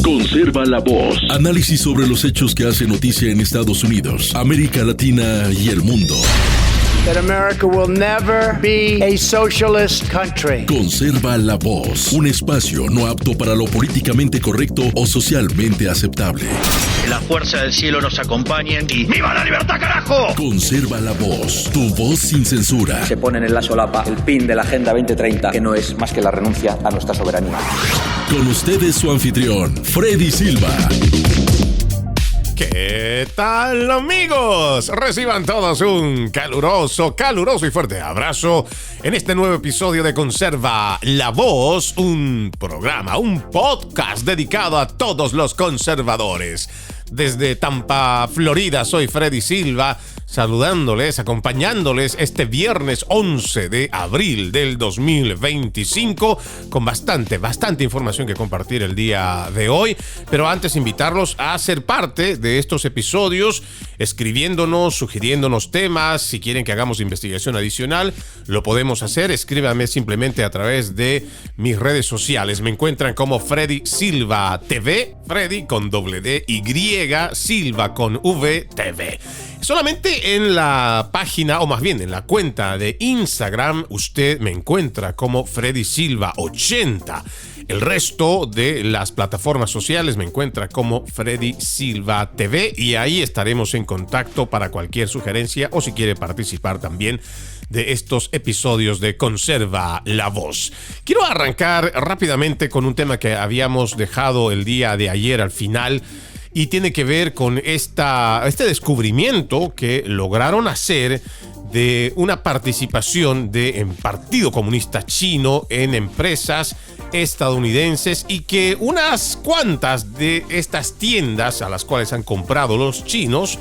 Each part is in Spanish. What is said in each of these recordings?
Conserva la voz. Análisis sobre los hechos que hacen noticia en Estados Unidos, América Latina y el mundo. That America will never be a socialist country. Conserva la voz. Un espacio no apto para lo políticamente correcto o socialmente aceptable. La fuerza del cielo nos acompañe y ¡viva la libertad, carajo! Conserva la voz. Tu voz sin censura. Se ponen en la solapa el pin de la Agenda 2030, que no es más que la renuncia a nuestra soberanía. Con ustedes su anfitrión, Freddy Silva. ¿Qué tal, amigos? Reciban todos un caluroso y fuerte abrazo en este nuevo episodio de Conserva la Voz, un programa, un podcast dedicado a todos los conservadores. Desde Tampa, Florida, soy Freddy Silva, saludándoles, acompañándoles este viernes 11 de abril del 2025 con bastante información que compartir el día de hoy. Pero antes invitarlos a ser parte de estos episodios, escribiéndonos, sugiriéndonos temas. Si quieren que hagamos investigación adicional, lo podemos hacer. Escríbanme simplemente a través de mis redes sociales. Me encuentran como Freddy Silva TV, Freddy con doble D y, Silva con V TV. Solamente en la página, o más bien en la cuenta de Instagram, usted me encuentra como Freddy Silva 80. El resto de las plataformas sociales me encuentra como Freddy Silva TV y ahí estaremos en contacto para cualquier sugerencia o si quiere participar también de estos episodios de Conserva la Voz. Quiero arrancar rápidamente con un tema que habíamos dejado el día de ayer al final y tiene que ver con este descubrimiento que lograron hacer de una participación del Partido Comunista Chino en empresas estadounidenses y que unas cuantas de estas tiendas a las cuales han comprado los chinos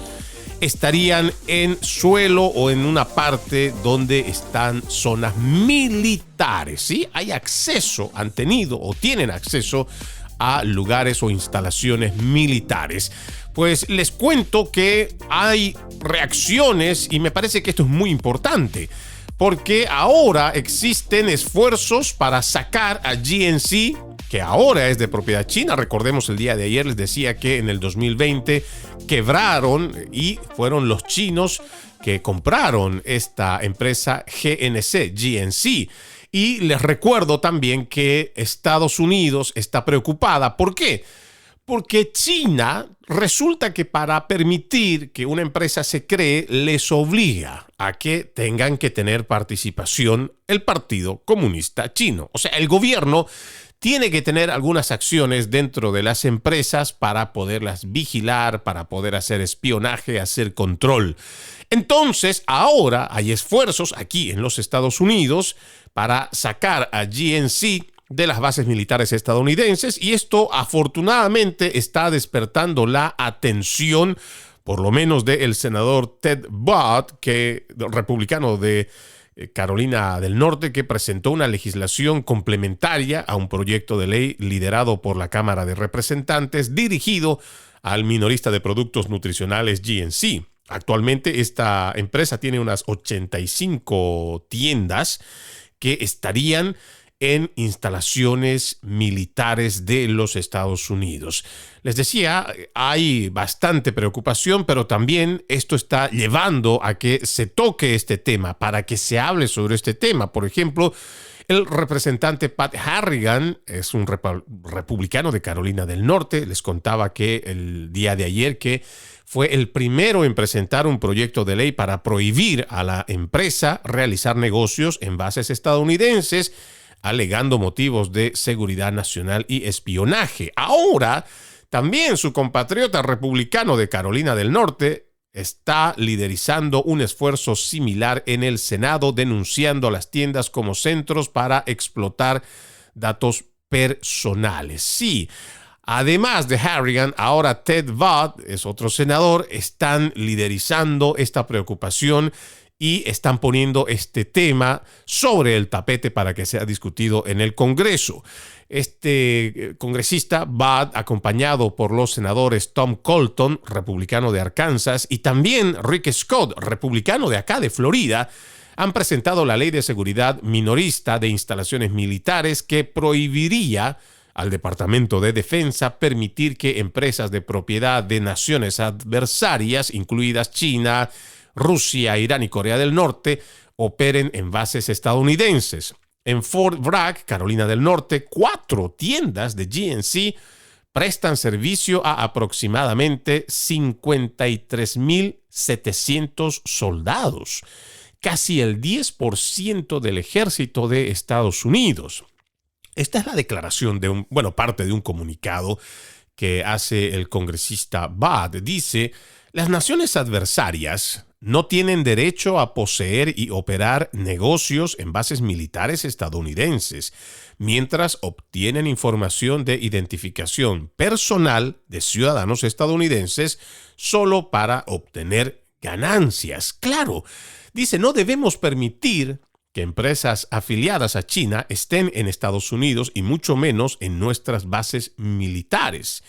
estarían en suelo o en una parte donde están zonas militares, ¿sí? Hay acceso, han tenido o tienen acceso a lugares o instalaciones militares. Pues les cuento que hay reacciones y me parece que esto es muy importante porque ahora existen esfuerzos para sacar a GNC, que ahora es de propiedad china. Recordemos, el día de ayer les decía que en el 2020 quebraron y fueron los chinos que compraron esta empresa GNC. Y les recuerdo también que Estados Unidos está preocupada. ¿Por qué? Porque China resulta que para permitir que una empresa se cree, les obliga a que tengan que tener participación el Partido Comunista Chino. O sea, el gobierno tiene que tener algunas acciones dentro de las empresas para poderlas vigilar, para poder hacer espionaje, hacer control. Entonces, ahora hay esfuerzos aquí en los Estados Unidos para sacar a GNC de las bases militares estadounidenses y esto afortunadamente está despertando la atención, por lo menos del senador Ted Budd, republicano de Carolina del Norte, que presentó una legislación complementaria a un proyecto de ley liderado por la Cámara de Representantes dirigido al minorista de productos nutricionales GNC. Actualmente esta empresa tiene unas 85 tiendas que estarían en instalaciones militares de los Estados Unidos. Les decía, hay bastante preocupación, pero también esto está llevando a que se toque este tema, para que se hable sobre este tema. Por ejemplo, el representante Pat Harrigan es un republicano de Carolina del Norte. Les contaba que el día de ayer que fue el primero en presentar un proyecto de ley para prohibir a la empresa realizar negocios en bases estadounidenses, alegando motivos de seguridad nacional y espionaje. Ahora, también su compatriota republicano de Carolina del Norte está liderizando un esfuerzo similar en el Senado, denunciando a las tiendas como centros para explotar datos personales. Sí. Además de Harrigan, ahora Ted Budd, es otro senador, están liderizando esta preocupación y están poniendo este tema sobre el tapete para que sea discutido en el Congreso. Este congresista Budd, acompañado por los senadores Tom Colton, republicano de Arkansas, y también Rick Scott, republicano de acá de Florida, han presentado la ley de seguridad minorista de instalaciones militares que prohibiría al Departamento de Defensa permitir que empresas de propiedad de naciones adversarias, incluidas China, Rusia, Irán y Corea del Norte, operen en bases estadounidenses. En Fort Bragg, Carolina del Norte, 4 tiendas de GNC prestan servicio a aproximadamente 53.700 soldados, casi el 10% del ejército de Estados Unidos. Esta es la declaración de parte de un comunicado que hace el congresista Budd. Dice: las naciones adversarias no tienen derecho a poseer y operar negocios en bases militares estadounidenses, mientras obtienen información de identificación personal de ciudadanos estadounidenses solo para obtener ganancias. Claro, dice, no debemos permitir que empresas afiliadas a China estén en Estados Unidos y mucho menos en nuestras bases militares.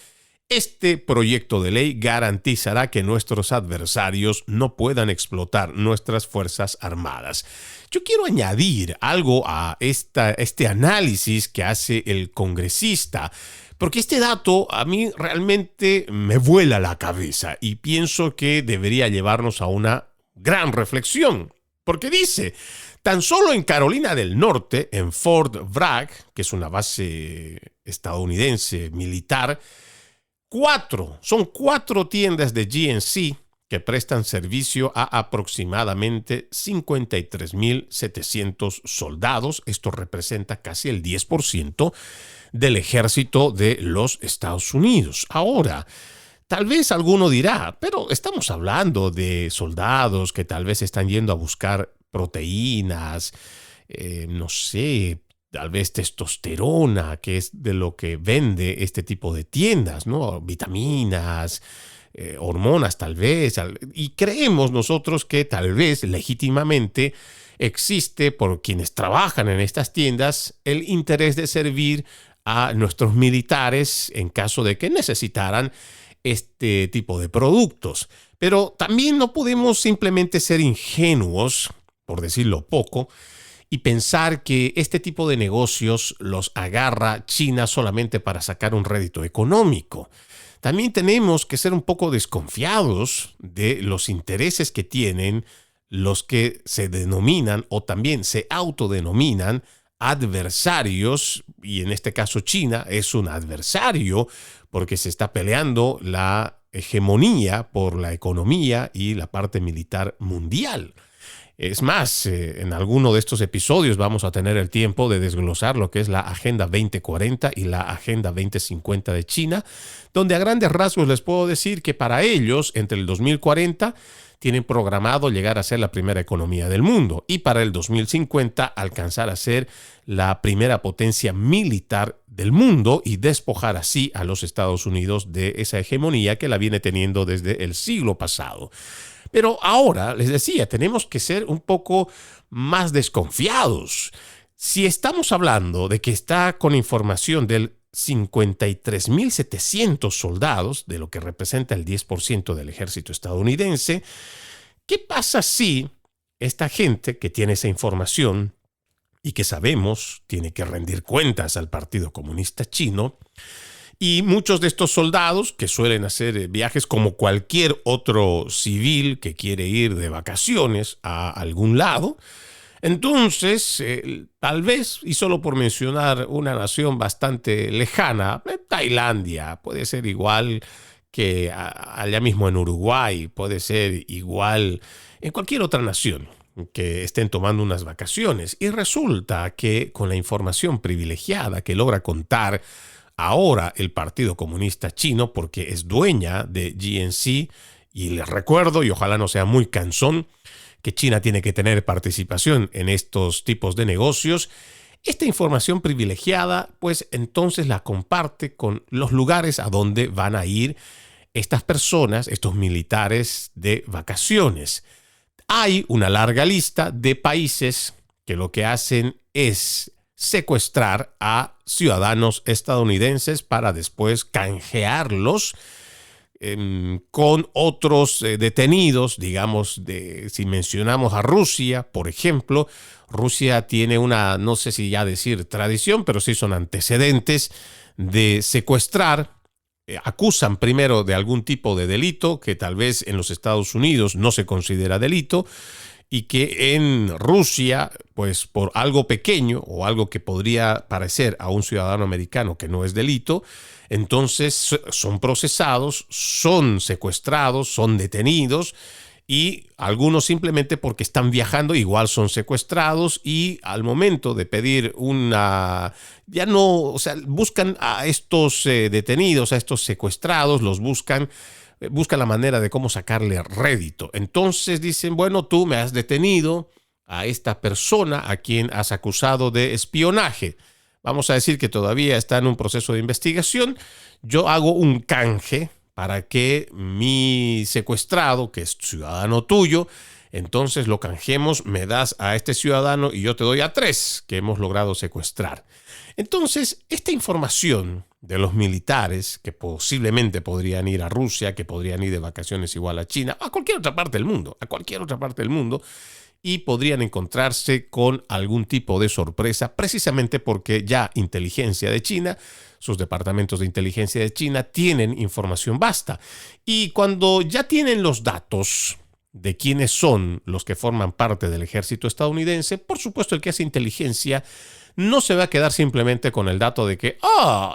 Este proyecto de ley garantizará que nuestros adversarios no puedan explotar nuestras fuerzas armadas. Yo quiero añadir algo a este análisis que hace el congresista, porque este dato a mí realmente me vuela la cabeza y pienso que debería llevarnos a una gran reflexión. Porque dice: tan solo en Carolina del Norte, en Fort Bragg, que es una base estadounidense militar, son 4 tiendas de GNC que prestan servicio a aproximadamente 53.700 soldados. Esto representa casi el 10% del ejército de los Estados Unidos. Ahora, tal vez alguno dirá, pero estamos hablando de soldados que tal vez están yendo a buscar proteínas, no sé, tal vez testosterona, que es de lo que vende este tipo de tiendas, ¿no? Vitaminas, hormonas tal vez. Y creemos nosotros que tal vez legítimamente existe por quienes trabajan en estas tiendas el interés de servir a nuestros militares en caso de que necesitaran este tipo de productos. Pero también no podemos simplemente ser ingenuos, por decirlo poco, y pensar que este tipo de negocios los agarra China solamente para sacar un rédito económico. También tenemos que ser un poco desconfiados de los intereses que tienen los que se denominan o también se autodenominan adversarios, y en este caso China es un adversario porque se está peleando la hegemonía por la economía y la parte militar mundial. Es más, en alguno de estos episodios vamos a tener el tiempo de desglosar lo que es la Agenda 2040 y la Agenda 2050 de China, donde a grandes rasgos les puedo decir que para ellos, entre el 2040, tienen programado llegar a ser la primera economía del mundo y para el 2050 alcanzar a ser la primera potencia militar del mundo y despojar así a los Estados Unidos de esa hegemonía que la viene teniendo desde el siglo pasado. Pero ahora, les decía, tenemos que ser un poco más desconfiados. Si estamos hablando de que está con información del 53.700 soldados, de lo que representa el 10% del ejército estadounidense, ¿qué pasa si esta gente que tiene esa información y que sabemos tiene que rendir cuentas al Partido Comunista Chino, y muchos de estos soldados que suelen hacer viajes como cualquier otro civil que quiere ir de vacaciones a algún lado? Entonces, tal vez, y solo por mencionar una nación bastante lejana, Tailandia, puede ser igual que allá mismo en Uruguay, puede ser igual en cualquier otra nación que estén tomando unas vacaciones. Y resulta que con la información privilegiada que logra contar ahora el Partido Comunista Chino, porque es dueña de GNC, y les recuerdo, y ojalá no sea muy cansón, que China tiene que tener participación en estos tipos de negocios. Esta información privilegiada, pues entonces la comparte con los lugares a donde van a ir estas personas, estos militares de vacaciones. Hay una larga lista de países que lo que hacen es secuestrar a ciudadanos estadounidenses para después canjearlos con otros detenidos, digamos, si mencionamos a Rusia, por ejemplo. Rusia tiene una, no sé si ya decir tradición, pero sí son antecedentes de secuestrar. Acusan primero de algún tipo de delito que tal vez en los Estados Unidos no se considera delito y que en Rusia, pues por algo pequeño o algo que podría parecer a un ciudadano americano que no es delito, entonces son procesados, son secuestrados, son detenidos. Y algunos simplemente porque están viajando igual son secuestrados y al momento de pedir ya no, o sea, buscan a estos detenidos, a estos secuestrados, los buscan la manera de cómo sacarle rédito. Entonces dicen, bueno, tú me has detenido a esta persona a quien has acusado de espionaje. Vamos a decir que todavía está en un proceso de investigación. Yo hago un canje para que mi secuestrado, que es ciudadano tuyo, entonces lo canjemos, me das a este ciudadano y yo te doy a 3 que hemos logrado secuestrar. Entonces, esta información de los militares que posiblemente podrían ir a Rusia, que podrían ir de vacaciones igual a China, a cualquier otra parte del mundo, y podrían encontrarse con algún tipo de sorpresa, precisamente porque ya inteligencia de China, sus departamentos de inteligencia de China tienen información vasta. Y cuando ya tienen los datos de quiénes son los que forman parte del ejército estadounidense, por supuesto el que hace inteligencia no se va a quedar simplemente con el dato de que,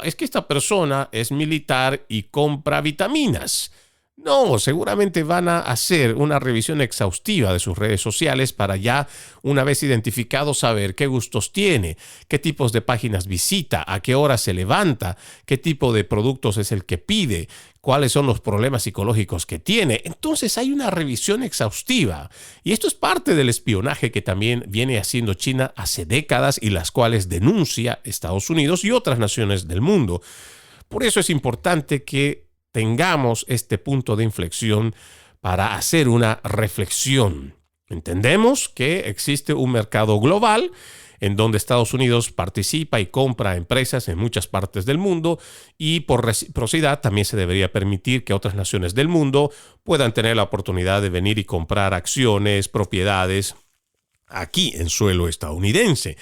es que esta persona es militar y compra vitaminas. No, seguramente van a hacer una revisión exhaustiva de sus redes sociales para ya, una vez identificado, saber qué gustos tiene, qué tipos de páginas visita, a qué hora se levanta, qué tipo de productos es el que pide, cuáles son los problemas psicológicos que tiene. Entonces hay una revisión exhaustiva. Y esto es parte del espionaje que también viene haciendo China hace décadas y las cuales denuncia Estados Unidos y otras naciones del mundo. Por eso es importante que tengamos este punto de inflexión para hacer una reflexión. Entendemos que existe un mercado global en donde Estados Unidos participa y compra empresas en muchas partes del mundo y por reciprocidad también se debería permitir que otras naciones del mundo puedan tener la oportunidad de venir y comprar acciones, propiedades aquí en suelo estadounidense.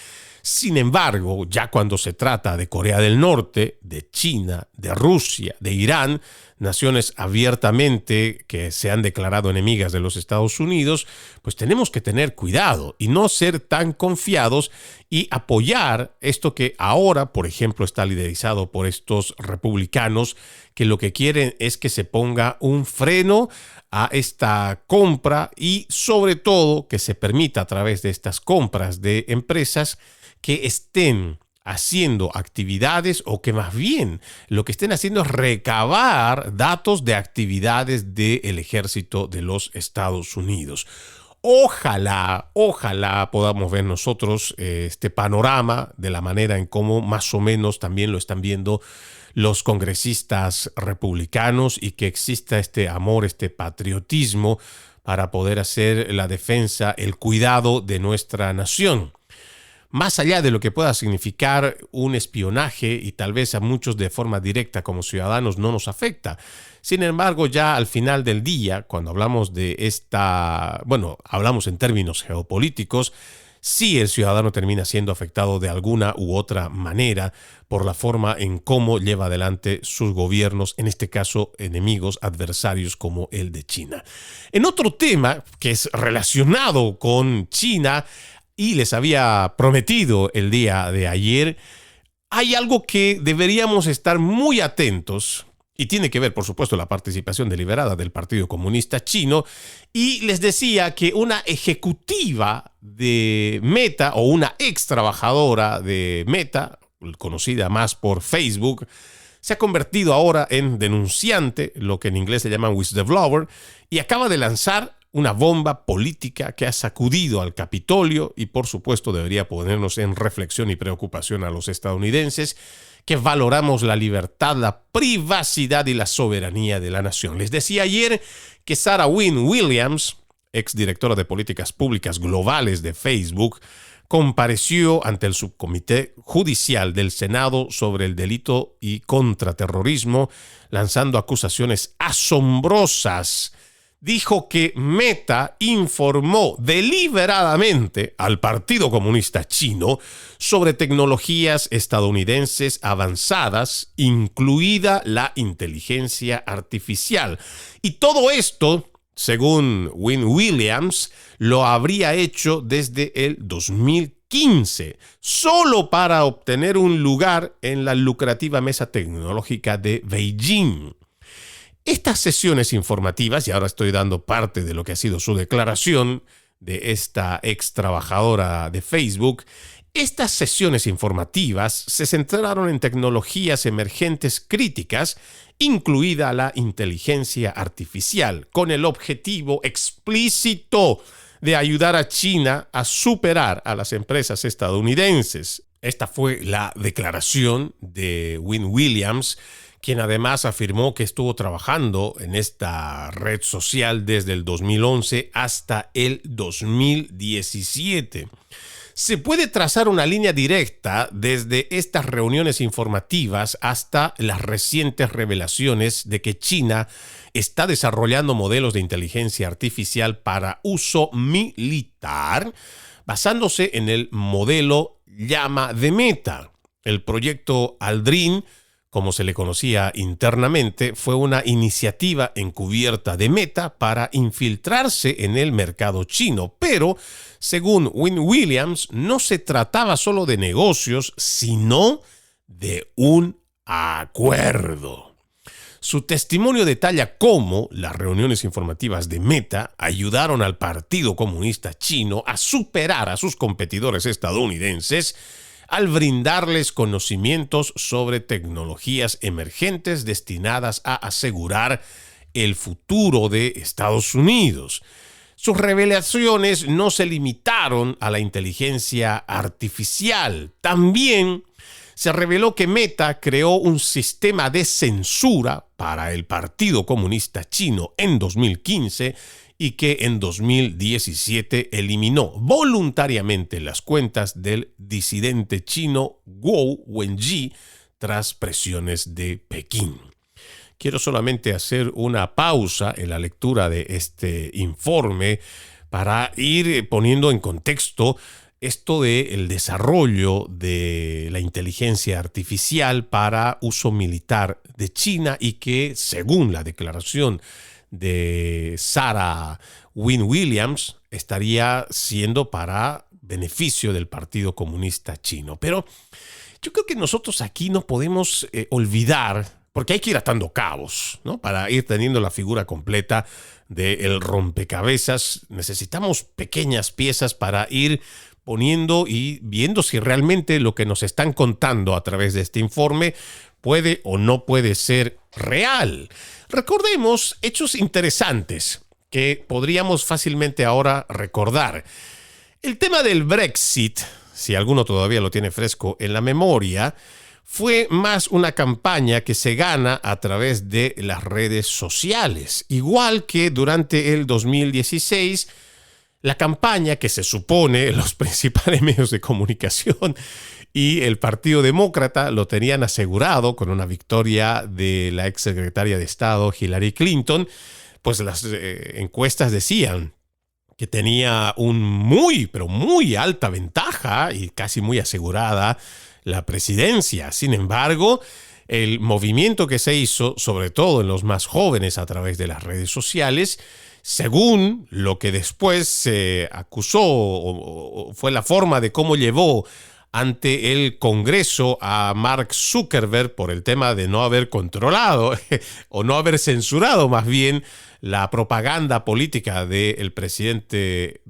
Sin embargo, ya cuando se trata de Corea del Norte, de China, de Rusia, de Irán, naciones abiertamente que se han declarado enemigas de los Estados Unidos, pues tenemos que tener cuidado y no ser tan confiados y apoyar esto que ahora, por ejemplo, está liderizado por estos republicanos que lo que quieren es que se ponga un freno a esta compra y sobre todo que se permita a través de estas compras de empresas que estén haciendo actividades o que más bien lo que estén haciendo es recabar datos de actividades del ejército de los Estados Unidos. Ojalá podamos ver nosotros este panorama de la manera en cómo más o menos también lo están viendo los congresistas republicanos y que exista este amor, este patriotismo para poder hacer la defensa, el cuidado de nuestra nación. Más allá de lo que pueda significar un espionaje y tal vez a muchos de forma directa como ciudadanos no nos afecta. Sin embargo, ya al final del día, cuando hablamos de hablamos en términos geopolíticos, sí el ciudadano termina siendo afectado de alguna u otra manera por la forma en cómo lleva adelante sus gobiernos, en este caso enemigos, adversarios como el de China. En otro tema que es relacionado con China, y les había prometido el día de ayer, hay algo que deberíamos estar muy atentos y tiene que ver, por supuesto, la participación deliberada del Partido Comunista Chino. Y les decía que una ejecutiva de Meta o una ex trabajadora de Meta, conocida más por Facebook, se ha convertido ahora en denunciante, lo que en inglés se llama whistleblower, y acaba de lanzar una bomba política que ha sacudido al Capitolio y por supuesto debería ponernos en reflexión y preocupación a los estadounidenses que valoramos la libertad, la privacidad y la soberanía de la nación. Les decía ayer que Sarah Wynne Williams, exdirectora de políticas públicas globales de Facebook, compareció ante el subcomité judicial del Senado sobre el delito y contraterrorismo, lanzando acusaciones asombrosas dijo que Meta informó deliberadamente al Partido Comunista Chino sobre tecnologías estadounidenses avanzadas, incluida la inteligencia artificial. Y todo esto, según Wynne Williams, lo habría hecho desde el 2015, solo para obtener un lugar en la lucrativa mesa tecnológica de Beijing. Estas sesiones informativas, y ahora estoy dando parte de lo que ha sido su declaración de esta ex trabajadora de Facebook, estas sesiones informativas se centraron en tecnologías emergentes críticas, incluida la inteligencia artificial, con el objetivo explícito de ayudar a China a superar a las empresas estadounidenses. Esta fue la declaración de Wynne Williams, quien además afirmó que estuvo trabajando en esta red social desde el 2011 hasta el 2017. Se puede trazar una línea directa desde estas reuniones informativas hasta las recientes revelaciones de que China está desarrollando modelos de inteligencia artificial para uso militar, basándose en el modelo Llama de Meta. El proyecto Aldrin, como se le conocía internamente, fue una iniciativa encubierta de Meta para infiltrarse en el mercado chino. Pero, según Wynne Williams, no se trataba solo de negocios, sino de un acuerdo. Su testimonio detalla cómo las reuniones informativas de Meta ayudaron al Partido Comunista Chino a superar a sus competidores estadounidenses al brindarles conocimientos sobre tecnologías emergentes destinadas a asegurar el futuro de Estados Unidos. Sus revelaciones no se limitaron a la inteligencia artificial. También se reveló que Meta creó un sistema de censura para el Partido Comunista Chino en 2015 y que en 2017 eliminó voluntariamente las cuentas del disidente chino Guo Wenji tras presiones de Pekín. Quiero solamente hacer una pausa en la lectura de este informe para ir poniendo en contexto esto del desarrollo de la inteligencia artificial para uso militar de China y que, según la declaración de Sarah Wynne Williams, estaría siendo para beneficio del Partido Comunista Chino. Pero yo creo que nosotros aquí no podemos olvidar, porque hay que ir atando cabos, ¿no? Para ir teniendo la figura completa del rompecabezas, necesitamos pequeñas piezas para ir poniendo y viendo si realmente lo que nos están contando a través de este informe puede o no puede ser real. Recordemos hechos interesantes que podríamos fácilmente ahora recordar. El tema del Brexit, si alguno todavía lo tiene fresco en la memoria, fue más una campaña que se gana a través de las redes sociales. Igual que durante el 2016, la campaña que se supone los principales medios de comunicación y el Partido Demócrata lo tenían asegurado con una victoria de la exsecretaria de Estado Hillary Clinton, pues las encuestas decían que tenía pero muy alta ventaja y casi muy asegurada la presidencia. Sin embargo, el movimiento que se hizo, sobre todo en los más jóvenes a través de las redes sociales, según lo que después se acusó o fue la forma de cómo llevó ante el Congreso a Mark Zuckerberg por el tema de no haber controlado o no haber censurado más bien la propaganda política del presidente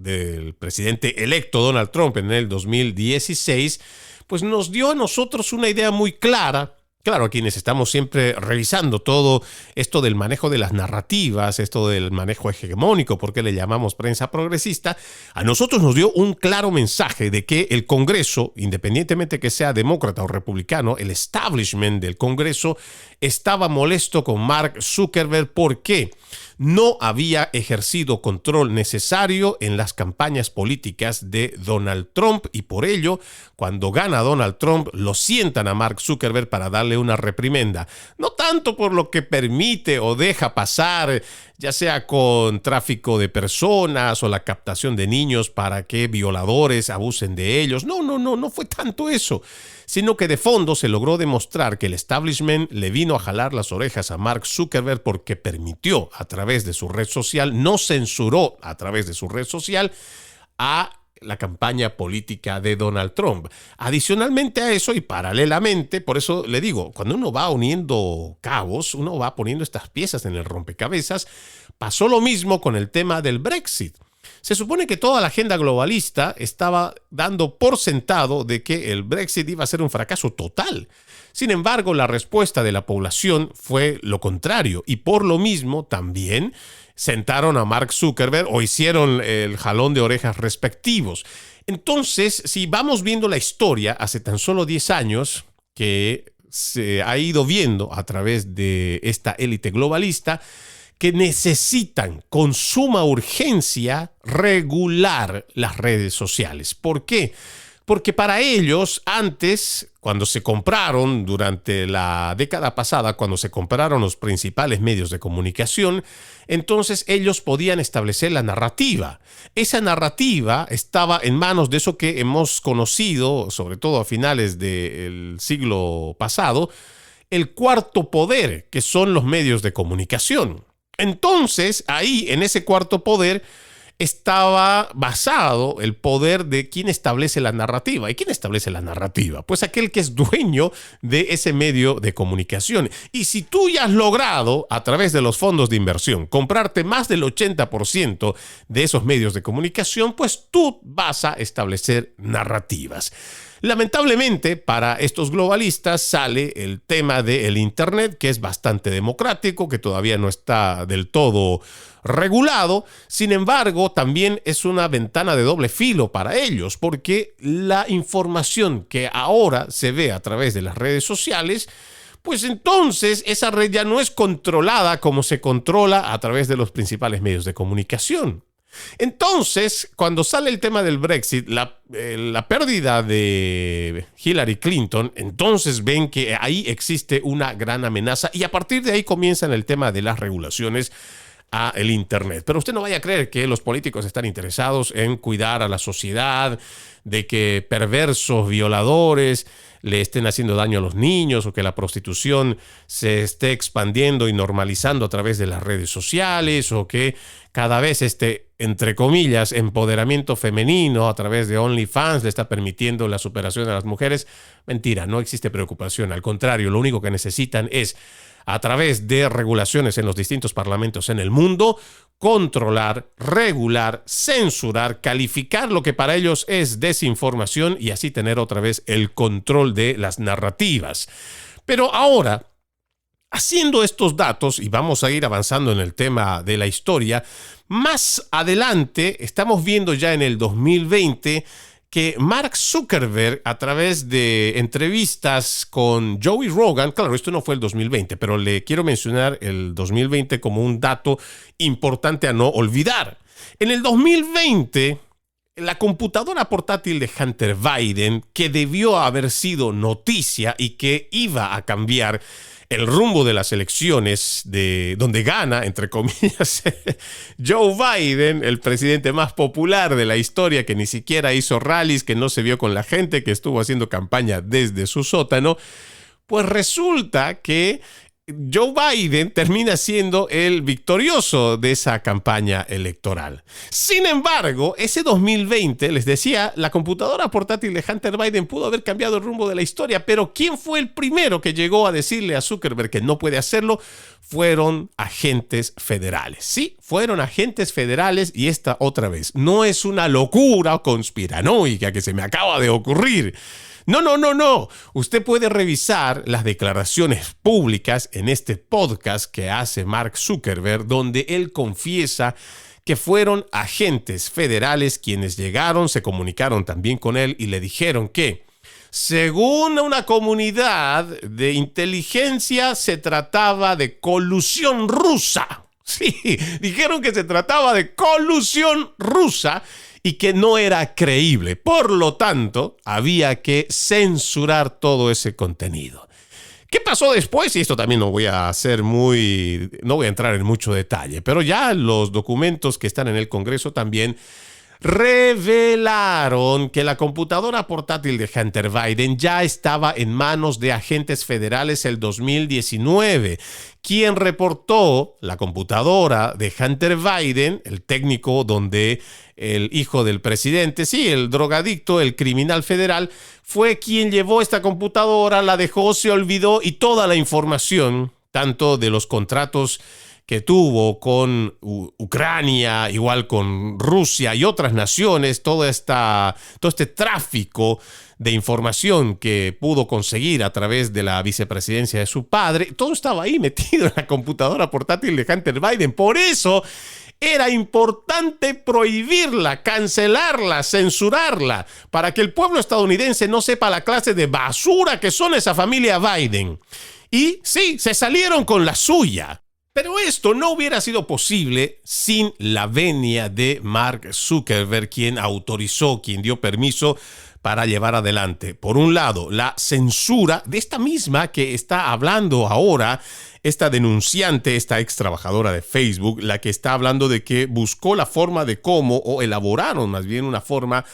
electo Donald Trump en el 2016, pues nos dio a nosotros una idea muy clara. Claro, a quienes estamos siempre revisando todo esto del manejo de las narrativas, esto del manejo hegemónico, ¿por qué le llamamos prensa progresista? A nosotros nos dio un claro mensaje de que el Congreso, independientemente que sea demócrata o republicano, el establishment del Congreso estaba molesto con Mark Zuckerberg porque no había ejercido control necesario en las campañas políticas de Donald Trump y por ello, cuando gana Donald Trump, lo sientan a Mark Zuckerberg para darle una reprimenda. No tanto por lo que permite o deja pasar, ya sea con tráfico de personas o la captación de niños para que violadores abusen de ellos. No fue tanto eso, sino que de fondo se logró demostrar que el establishment le vino a jalar las orejas a Mark Zuckerberg porque permitió a través de su red social, no censuró a través de su red social a la campaña política de Donald Trump. Adicionalmente a eso y paralelamente, por eso le digo, cuando uno va uniendo cabos, uno va poniendo estas piezas en el rompecabezas, pasó lo mismo con el tema del Brexit. Se supone que toda la agenda globalista estaba dando por sentado de que el Brexit iba a ser un fracaso total. Sin embargo, la respuesta de la población fue lo contrario y por lo mismo también sentaron a Mark Zuckerberg o hicieron el jalón de orejas respectivos. Entonces, si vamos viendo la historia hace tan solo 10 años que se ha ido viendo a través de esta élite globalista que necesitan con suma urgencia regular las redes sociales. ¿Por qué? Porque para ellos, antes, cuando se compraron, durante la década pasada, cuando se compraron los principales medios de comunicación, entonces ellos podían establecer la narrativa. Esa narrativa estaba en manos de eso que hemos conocido, sobre todo a finales del siglo pasado, el cuarto poder, que son los medios de comunicación. Entonces, ahí, en ese cuarto poder, estaba basado el poder de quién establece la narrativa. ¿Y quién establece la narrativa? Pues aquel que es dueño de ese medio de comunicación. Y si tú ya has logrado, a través de los fondos de inversión, comprarte más del 80% de esos medios de comunicación, pues tú vas a establecer narrativas. Lamentablemente, para estos globalistas sale el tema del Internet, que es bastante democrático, que todavía no está del todo regulado. Sin embargo, también es una ventana de doble filo para ellos, porque la información que ahora se ve a través de las redes sociales, pues entonces esa red ya no es controlada como se controla a través de los principales medios de comunicación. Entonces, cuando sale el tema del Brexit, la pérdida de Hillary Clinton, entonces ven que ahí existe una gran amenaza y a partir de ahí comienzan el tema de las regulaciones a el Internet. Pero usted no vaya a creer que los políticos están interesados en cuidar a la sociedad, de que perversos violadores le estén haciendo daño a los niños o que la prostitución se esté expandiendo y normalizando a través de las redes sociales o que cada vez entre comillas, empoderamiento femenino a través de OnlyFans le está permitiendo la superación de las mujeres. Mentira, no existe preocupación. Al contrario, lo único que necesitan es, a través de regulaciones en los distintos parlamentos en el mundo, controlar, regular, censurar, calificar lo que para ellos es desinformación y así tener otra vez el control de las narrativas. Pero ahora, haciendo estos datos, y vamos a ir avanzando en el tema de la historia, más adelante estamos viendo ya en el 2020 que Mark Zuckerberg, a través de entrevistas con Joey Rogan, claro, esto no fue el 2020, pero le quiero mencionar el 2020 como un dato importante a no olvidar. En el 2020, la computadora portátil de Hunter Biden, que debió haber sido noticia y que iba a cambiar el rumbo de las elecciones de donde gana, entre comillas, Joe Biden, el presidente más popular de la historia, que ni siquiera hizo rallies, que no se vio con la gente, que estuvo haciendo campaña desde su sótano, pues resulta que Joe Biden termina siendo el victorioso de esa campaña electoral. Sin embargo, ese 2020, les decía, la computadora portátil de Hunter Biden pudo haber cambiado el rumbo de la historia, pero ¿quién fue el primero que llegó a decirle a Zuckerberg que no puede hacerlo? Fueron agentes federales. Sí, fueron agentes federales y esta otra vez no es una locura conspiranoica que se me acaba de ocurrir. No. Usted puede revisar las declaraciones públicas en este podcast que hace Mark Zuckerberg, donde él confiesa que fueron agentes federales quienes llegaron, se comunicaron también con él y le dijeron que, según una comunidad de inteligencia, se trataba de colusión rusa. Sí, dijeron que se trataba de colusión rusa y que no era creíble. Por lo tanto, había que censurar todo ese contenido. ¿Qué pasó después? Y esto también no voy a entrar en mucho detalle, pero ya los documentos que están en el Congreso también revelaron que la computadora portátil de Hunter Biden ya estaba en manos de agentes federales el 2019. Quien reportó la computadora de Hunter Biden, el técnico donde el hijo del presidente, sí, el drogadicto, el criminal federal, fue quien llevó esta computadora, la dejó, se olvidó y toda la información, tanto de los contratos que tuvo con Ucrania, igual con Rusia y otras naciones, todo este tráfico de información que pudo conseguir a través de la vicepresidencia de su padre, todo estaba ahí metido en la computadora portátil de Hunter Biden. Por eso era importante prohibirla, cancelarla, censurarla, para que el pueblo estadounidense no sepa la clase de basura que son esa familia Biden. Y sí, se salieron con la suya. Pero esto no hubiera sido posible sin la venia de Mark Zuckerberg, quien dio permiso para llevar adelante, por un lado, la censura de esta misma que está hablando ahora, esta denunciante, esta ex trabajadora de Facebook, la que está hablando de que buscó la forma de cómo, o elaboraron más bien una forma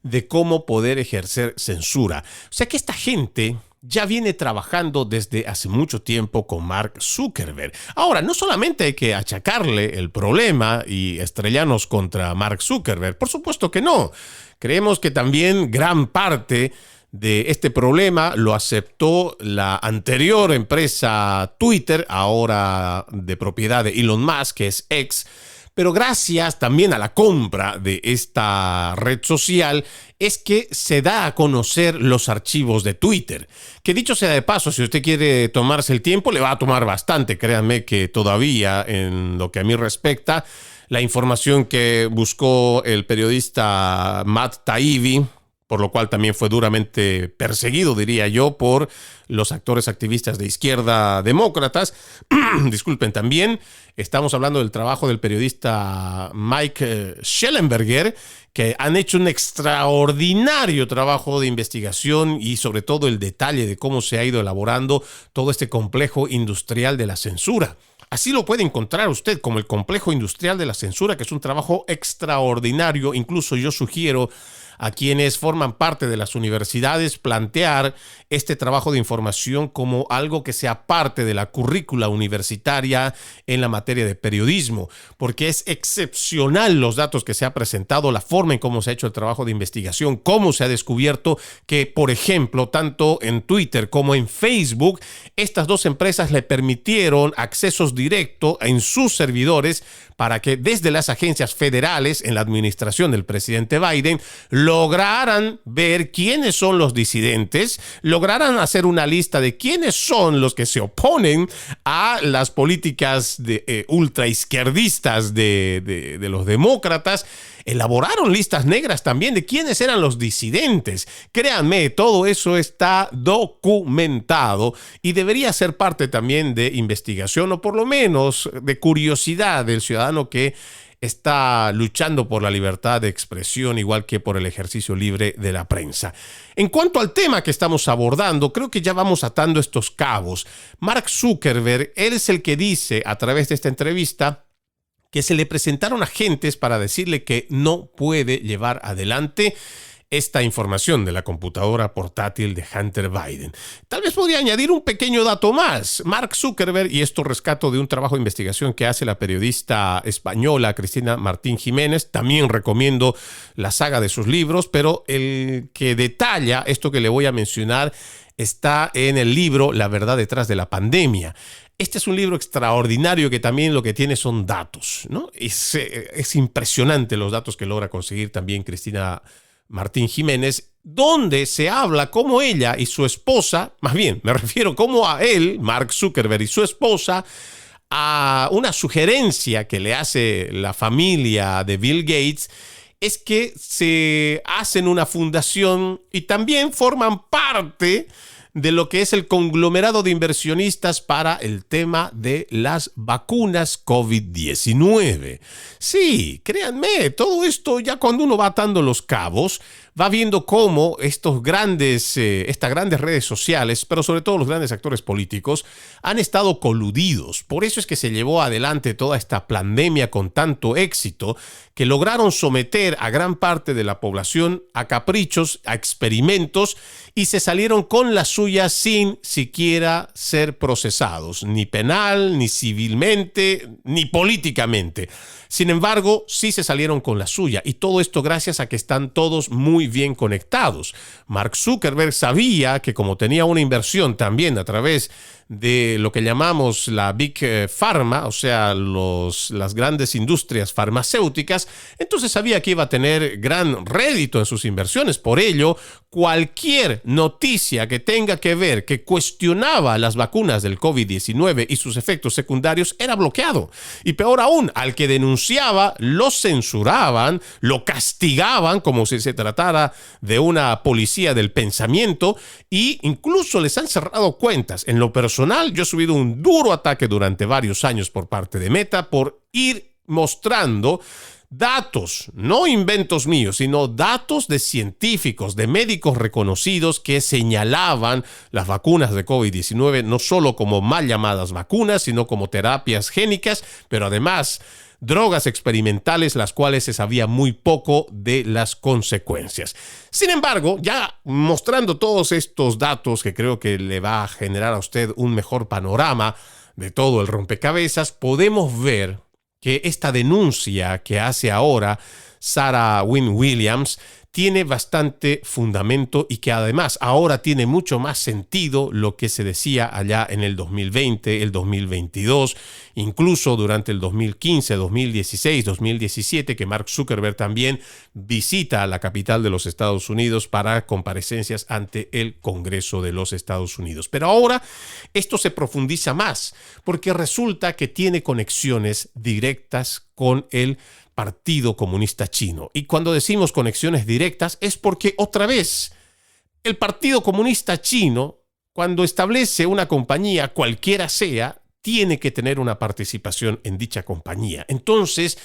de cómo poder ejercer censura. O sea que esta gente ya viene trabajando desde hace mucho tiempo con Mark Zuckerberg. Ahora, no solamente hay que achacarle el problema y estrellarnos contra Mark Zuckerberg, por supuesto que no. Creemos que también gran parte de este problema lo aceptó la anterior empresa Twitter, ahora de propiedad de Elon Musk, que es X. Pero gracias también a la compra de esta red social es que se da a conocer los archivos de Twitter. Que dicho sea de paso, si usted quiere tomarse el tiempo, le va a tomar bastante. Créanme que todavía, en lo que a mí respecta, la información que buscó el periodista Matt Taibbi, por lo cual también fue duramente perseguido, diría yo, por los actores activistas de izquierda demócratas. Disculpen, también estamos hablando del trabajo del periodista Mike Schellenberger, que han hecho un extraordinario trabajo de investigación y sobre todo el detalle de cómo se ha ido elaborando todo este complejo industrial de la censura. Así lo puede encontrar usted como el complejo industrial de la censura, que es un trabajo extraordinario. Incluso yo sugiero a quienes forman parte de las universidades plantear este trabajo de información como algo que sea parte de la currícula universitaria en la materia de periodismo, porque es excepcional los datos que se ha presentado, la forma en cómo se ha hecho el trabajo de investigación, cómo se ha descubierto que, por ejemplo, tanto en Twitter como en Facebook, estas dos empresas le permitieron accesos directos en sus servidores para que desde las agencias federales en la administración del presidente Biden lograran ver quiénes son los disidentes, lograran hacer una lista de quiénes son los que se oponen a las políticas ultraizquierdistas de los demócratas. Elaboraron listas negras también de quiénes eran los disidentes. Créanme, todo eso está documentado y debería ser parte también de investigación o por lo menos de curiosidad del ciudadano que está luchando por la libertad de expresión, igual que por el ejercicio libre de la prensa. En cuanto al tema que estamos abordando, creo que ya vamos atando estos cabos. Mark Zuckerberg, él es el que dice a través de esta entrevista que se le presentaron agentes para decirle que no puede llevar adelante esta información de la computadora portátil de Hunter Biden. Tal vez podría añadir un pequeño dato más. Mark Zuckerberg, y esto rescato de un trabajo de investigación que hace la periodista española Cristina Martín Jiménez, también recomiendo la saga de sus libros, pero el que detalla esto que le voy a mencionar está en el libro La verdad detrás de la pandemia. Este es un libro extraordinario que también lo que tiene son datos, ¿no? Es impresionante los datos que logra conseguir también Cristina Martín Jiménez, donde se habla cómo ella y su esposa, más bien me refiero como a él, Mark Zuckerberg y su esposa, a una sugerencia que le hace la familia de Bill Gates, es que se hacen una fundación y también forman parte de lo que es el conglomerado de inversionistas para el tema de las vacunas COVID-19. Sí, créanme, todo esto ya cuando uno va atando los cabos, va viendo cómo estas grandes redes sociales, pero sobre todo los grandes actores políticos, han estado coludidos. Por eso es que se llevó adelante toda esta pandemia con tanto éxito, que lograron someter a gran parte de la población a caprichos, a experimentos, y se salieron con la suya sin siquiera ser procesados, ni penal, ni civilmente, ni políticamente. Sin embargo, sí se salieron con la suya, y todo esto gracias a que están todos muy bien conectados. Mark Zuckerberg sabía que como tenía una inversión también a través de lo que llamamos la Big Pharma, o sea, las grandes industrias farmacéuticas, entonces sabía que iba a tener gran rédito en sus inversiones. Por ello, cualquier noticia que tenga que ver, que cuestionaba las vacunas del COVID-19 y sus efectos secundarios, era bloqueado. Y peor aún, al que denunciaba, lo censuraban, lo castigaban como si se tratara de una policía del pensamiento, e incluso les han cerrado cuentas. En lo personal, yo he subido un duro ataque durante varios años por parte de Meta por ir mostrando datos, no inventos míos, sino datos de científicos, de médicos reconocidos que señalaban las vacunas de COVID-19 no solo como mal llamadas vacunas, sino como terapias génicas, pero además drogas experimentales, las cuales se sabía muy poco de las consecuencias. Sin embargo, ya mostrando todos estos datos que creo que le va a generar a usted un mejor panorama de todo el rompecabezas, podemos ver que esta denuncia que hace ahora Sarah Wynne Williams tiene bastante fundamento y que además ahora tiene mucho más sentido lo que se decía allá en el 2020, el 2022, incluso durante el 2015, 2016, 2017, que Mark Zuckerberg también visita la capital de los Estados Unidos para comparecencias ante el Congreso de los Estados Unidos. Pero ahora esto se profundiza más porque resulta que tiene conexiones directas con el Partido Comunista Chino. Y cuando decimos conexiones directas es porque otra vez el Partido Comunista Chino, cuando establece una compañía, cualquiera sea, tiene que tener una participación en dicha compañía. Entonces,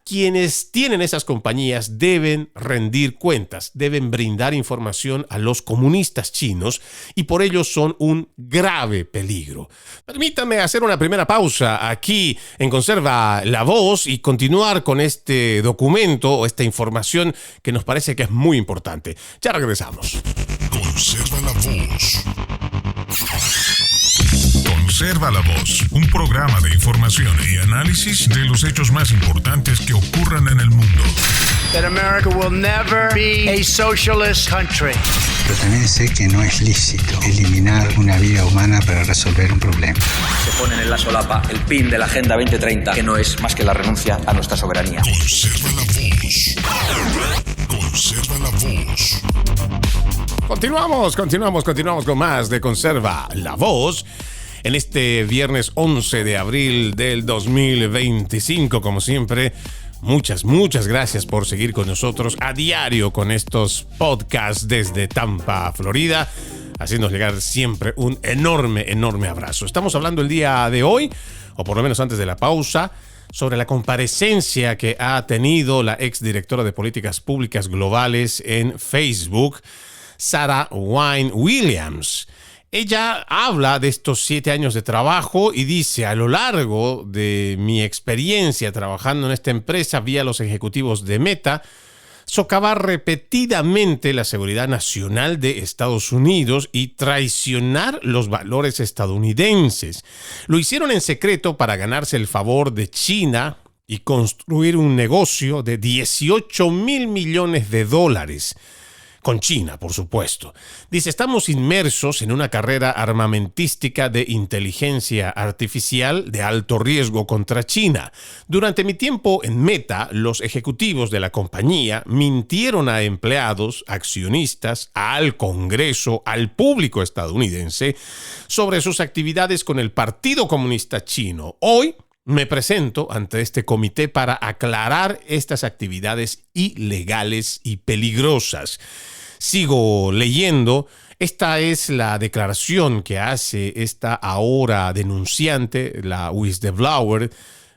quienes tienen esas compañías deben rendir cuentas, deben brindar información a los comunistas chinos y por ello son un grave peligro. Permítame hacer una primera pausa aquí en Conserva la Voz y continuar con este documento o esta información que nos parece que es muy importante. Ya regresamos. Conserva la Voz. Conserva la Voz, un programa de información y análisis de los hechos más importantes que ocurran en el mundo. That America will never be a socialist country. Pero también sé que no es lícito eliminar una vida humana para resolver un problema. Se ponen en la solapa el PIN de la Agenda 2030, que no es más que la renuncia a nuestra soberanía. Conserva la Voz. Conserva la Voz. Continuamos con más de Conserva la Voz. En este viernes 11 de abril del 2025, como siempre, muchas gracias por seguir con nosotros a diario con estos podcasts desde Tampa, Florida, haciéndonos llegar siempre un enorme abrazo. Estamos hablando el día de hoy, o por lo menos antes de la pausa, sobre la comparecencia que ha tenido la exdirectora de Políticas Públicas Globales en Facebook, Sarah Wynne Williams. Ella habla de estos 7 años de trabajo y dice: a lo largo de mi experiencia trabajando en esta empresa vía los ejecutivos de Meta, socavar repetidamente la seguridad nacional de Estados Unidos y traicionar los valores estadounidenses. Lo hicieron en secreto para ganarse el favor de China y construir un negocio de $18,000 millones con China, por supuesto. Dice: estamos inmersos en una carrera armamentística de inteligencia artificial de alto riesgo contra China. Durante mi tiempo en Meta, los ejecutivos de la compañía mintieron a empleados, accionistas, al Congreso, al público estadounidense sobre sus actividades con el Partido Comunista Chino. Hoy me presento ante este comité para aclarar estas actividades ilegales y peligrosas. Sigo leyendo. Esta es la declaración que hace esta ahora denunciante, la whistleblower,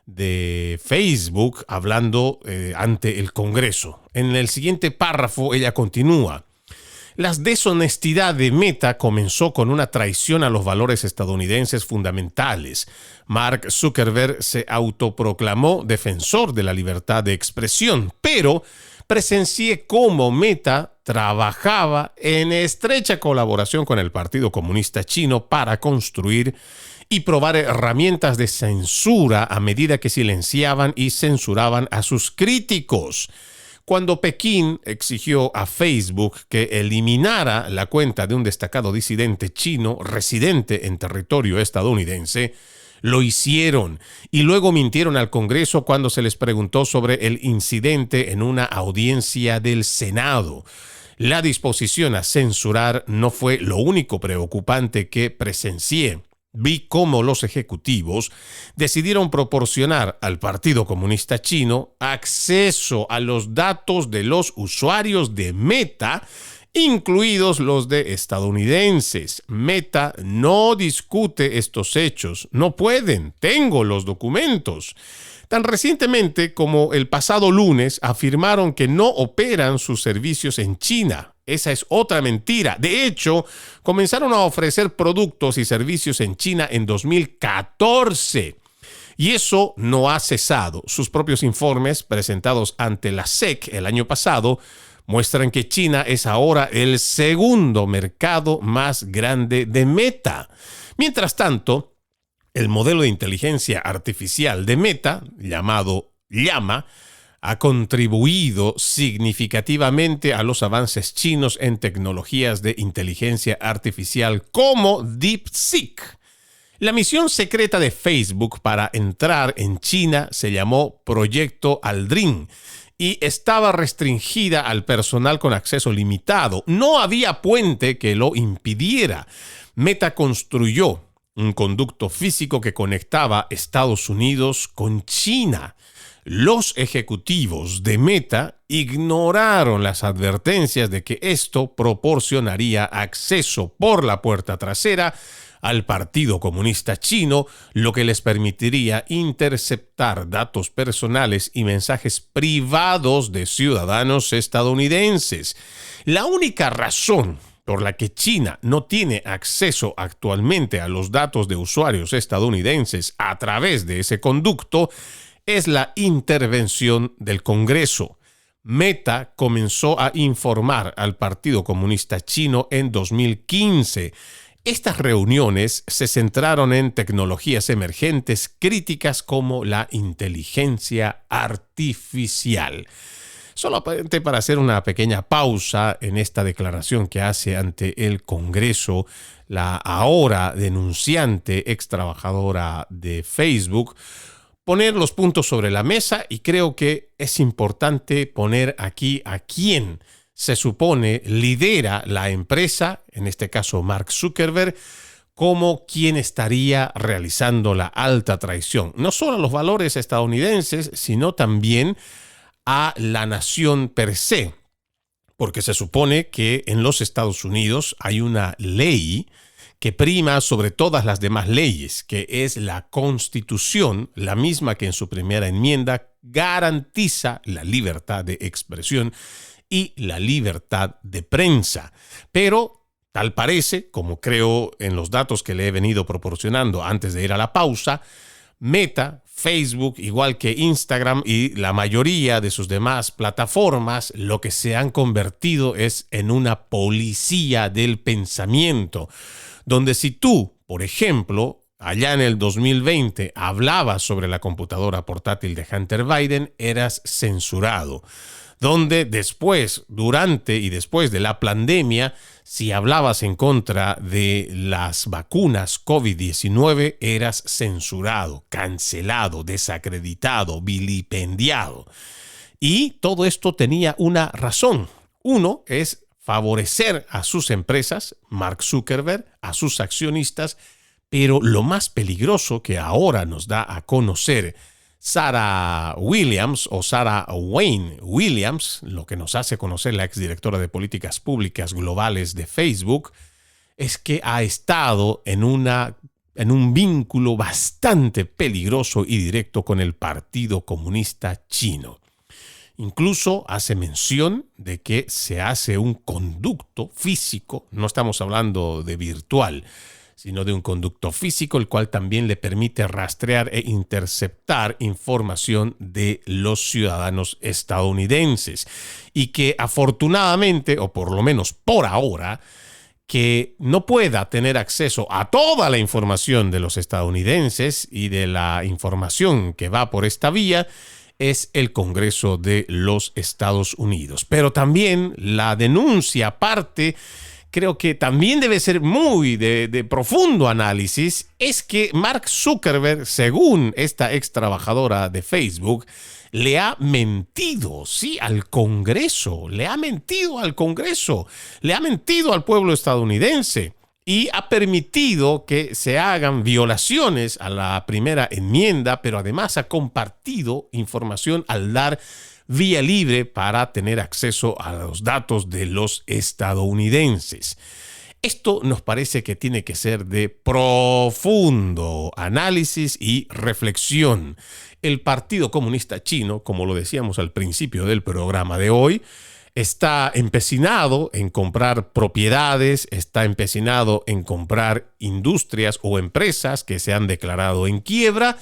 de Facebook hablando ante el Congreso. En el siguiente párrafo ella continúa. La deshonestidad de Meta comenzó con una traición a los valores estadounidenses fundamentales. Mark Zuckerberg se autoproclamó defensor de la libertad de expresión, pero presencié cómo Meta trabajaba en estrecha colaboración con el Partido Comunista Chino para construir y probar herramientas de censura a medida que silenciaban y censuraban a sus críticos. Cuando Pekín exigió a Facebook que eliminara la cuenta de un destacado disidente chino residente en territorio estadounidense, lo hicieron y luego mintieron al Congreso cuando se les preguntó sobre el incidente en una audiencia del Senado. La disposición a censurar no fue lo único preocupante que presencié. Vi cómo los ejecutivos decidieron proporcionar al Partido Comunista Chino acceso a los datos de los usuarios de Meta, incluidos los de estadounidenses. Meta no discute estos hechos. No pueden. Tengo los documentos. Tan recientemente como el pasado lunes afirmaron que no operan sus servicios en China. Esa es otra mentira. De hecho, comenzaron a ofrecer productos y servicios en China en 2014. Y eso no ha cesado. Sus propios informes presentados ante la SEC el año pasado muestran que China es ahora el segundo mercado más grande de Meta. Mientras tanto, el modelo de inteligencia artificial de Meta, llamado Llama, ha contribuido significativamente a los avances chinos en tecnologías de inteligencia artificial como DeepSeek. La misión secreta de Facebook para entrar en China se llamó Proyecto Aldrin y estaba restringida al personal con acceso limitado. No había puente que lo impidiera. Meta construyó un conducto físico que conectaba Estados Unidos con China. Los ejecutivos de Meta ignoraron las advertencias de que esto proporcionaría acceso por la puerta trasera al Partido Comunista Chino, lo que les permitiría interceptar datos personales y mensajes privados de ciudadanos estadounidenses. La única razón por la que China no tiene acceso actualmente a los datos de usuarios estadounidenses a través de ese conducto es la intervención del Congreso. Meta comenzó a informar al Partido Comunista Chino en 2015. Estas reuniones se centraron en tecnologías emergentes críticas como la inteligencia artificial. Solamente para hacer una pequeña pausa en esta declaración que hace ante el Congreso la ahora denunciante ex trabajadora de Facebook, poner los puntos sobre la mesa, y creo que es importante poner aquí a quién se supone lidera la empresa, en este caso Mark Zuckerberg, como quien estaría realizando la alta traición, no solo a los valores estadounidenses, sino también a la nación per se, porque se supone que en los Estados Unidos hay una ley que prima sobre todas las demás leyes, que es la Constitución, la misma que en su primera enmienda garantiza la libertad de expresión y la libertad de prensa. Pero tal parece, como creo en los datos que le he venido proporcionando antes de ir a la pausa, Meta, Facebook, igual que Instagram y la mayoría de sus demás plataformas, lo que se han convertido es en una policía del pensamiento, donde si tú, por ejemplo, allá en el 2020 hablabas sobre la computadora portátil de Hunter Biden, eras censurado. Donde después, durante y después de la pandemia, si hablabas en contra de las vacunas COVID-19, eras censurado, cancelado, desacreditado, vilipendiado. Y todo esto tenía una razón. Uno es favorecer a sus empresas, Mark Zuckerberg, a sus accionistas, pero lo más peligroso que ahora nos da a conocer Sarah Williams o Sarah Wayne Williams, lo que nos hace conocer la exdirectora de políticas públicas globales de Facebook, es que ha estado en una en un vínculo bastante peligroso y directo con el Partido Comunista Chino. Incluso hace mención de que se hace un conducto físico, no estamos hablando de virtual, sino de un conducto físico, el cual también le permite rastrear e interceptar información de los ciudadanos estadounidenses. Y que afortunadamente, o por lo menos por ahora, que no pueda tener acceso a toda la información de los estadounidenses y de la información que va por esta vía, es el Congreso de los Estados Unidos. Pero también la denuncia aparte, creo que también debe ser muy de profundo análisis, es que Mark Zuckerberg, según esta ex trabajadora de Facebook, le ha mentido, sí, al Congreso, le ha mentido al pueblo estadounidense. Y ha permitido que se hagan violaciones a la primera enmienda, pero además ha compartido información al dar vía libre para tener acceso a los datos de los estadounidenses. Esto nos parece que tiene que ser de profundo análisis y reflexión. El Partido Comunista Chino, como lo decíamos al principio del programa de hoy, está empecinado en comprar propiedades, está empecinado en comprar industrias o empresas que se han declarado en quiebra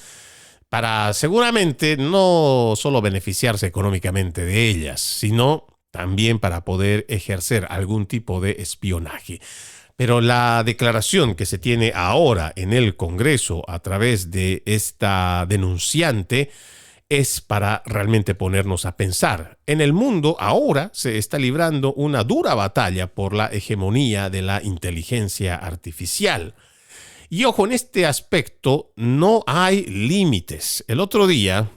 para seguramente no solo beneficiarse económicamente de ellas, sino también para poder ejercer algún tipo de espionaje. Pero la declaración que se tiene ahora en el Congreso a través de esta denunciante es para realmente ponernos a pensar. En el mundo ahora se está librando una dura batalla por la hegemonía de la inteligencia artificial. Y ojo, en este aspecto no hay límites. El otro día,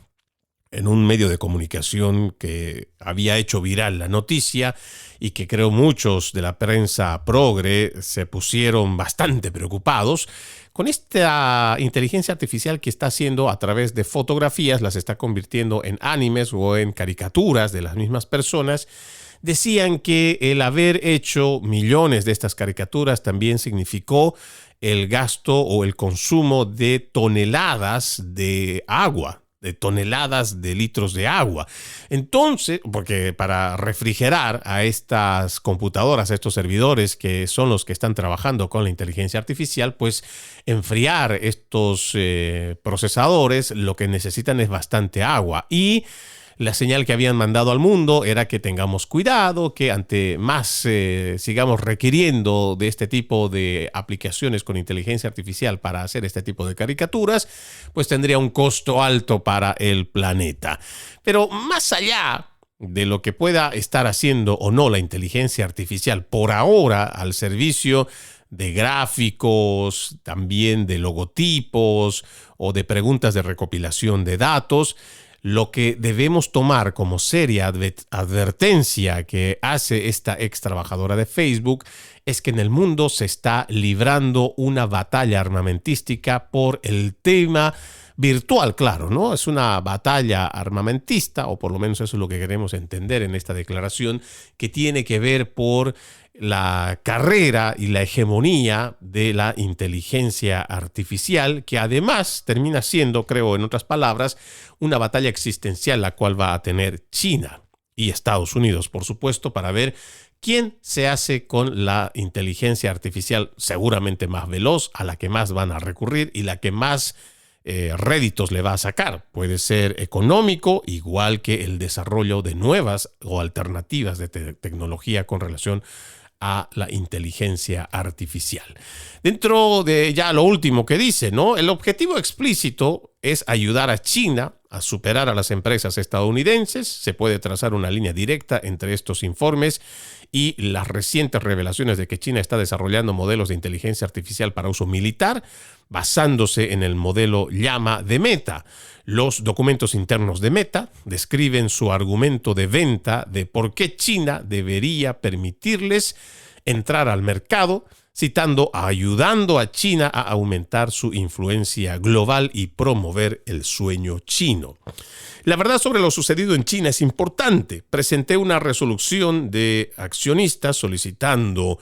en un medio de comunicación que había hecho viral la noticia y que creo muchos de la prensa progre se pusieron bastante preocupados, con esta inteligencia artificial que está haciendo a través de fotografías, las está convirtiendo en animes o en caricaturas de las mismas personas, decían que el haber hecho millones de estas caricaturas también significó el gasto o el consumo de toneladas de agua, de toneladas de litros de agua. Entonces, porque para refrigerar a estas computadoras, a estos servidores que son los que están trabajando con la inteligencia artificial, pues enfriar estos procesadores lo que necesitan es bastante agua. Y la señal que habían mandado al mundo era que tengamos cuidado, que ante más sigamos requiriendo de este tipo de aplicaciones con inteligencia artificial para hacer este tipo de caricaturas, pues tendría un costo alto para el planeta. Pero más allá de lo que pueda estar haciendo o no la inteligencia artificial por ahora al servicio de gráficos, también de logotipos o de preguntas de recopilación de datos, lo que debemos tomar como seria advertencia que hace esta ex trabajadora de Facebook es que en el mundo se está librando una batalla armamentística por el tema virtual, claro, ¿no? Es una batalla armamentista, o por lo menos eso es lo que queremos entender en esta declaración, que tiene que ver por la carrera y la hegemonía de la inteligencia artificial, que además termina siendo, creo, en otras palabras, una batalla existencial la cual va a tener China y Estados Unidos, por supuesto, para ver quién se hace con la inteligencia artificial seguramente más veloz, a la que más van a recurrir y la que más réditos le va a sacar. Puede ser económico, igual que el desarrollo de nuevas o alternativas de tecnología con relación a la inteligencia artificial. Dentro de ya lo último que dice, ¿no? El objetivo explícito es ayudar a China a superar a las empresas estadounidenses. Se puede trazar una línea directa entre estos informes y las recientes revelaciones de que China está desarrollando modelos de inteligencia artificial para uso militar, basándose en el modelo Llama de Meta. Los documentos internos de Meta describen su argumento de venta de por qué China debería permitirles entrar al mercado, citando ayudando a China a aumentar su influencia global y promover el sueño chino. La verdad sobre lo sucedido en China es importante. Presenté una resolución de accionistas solicitando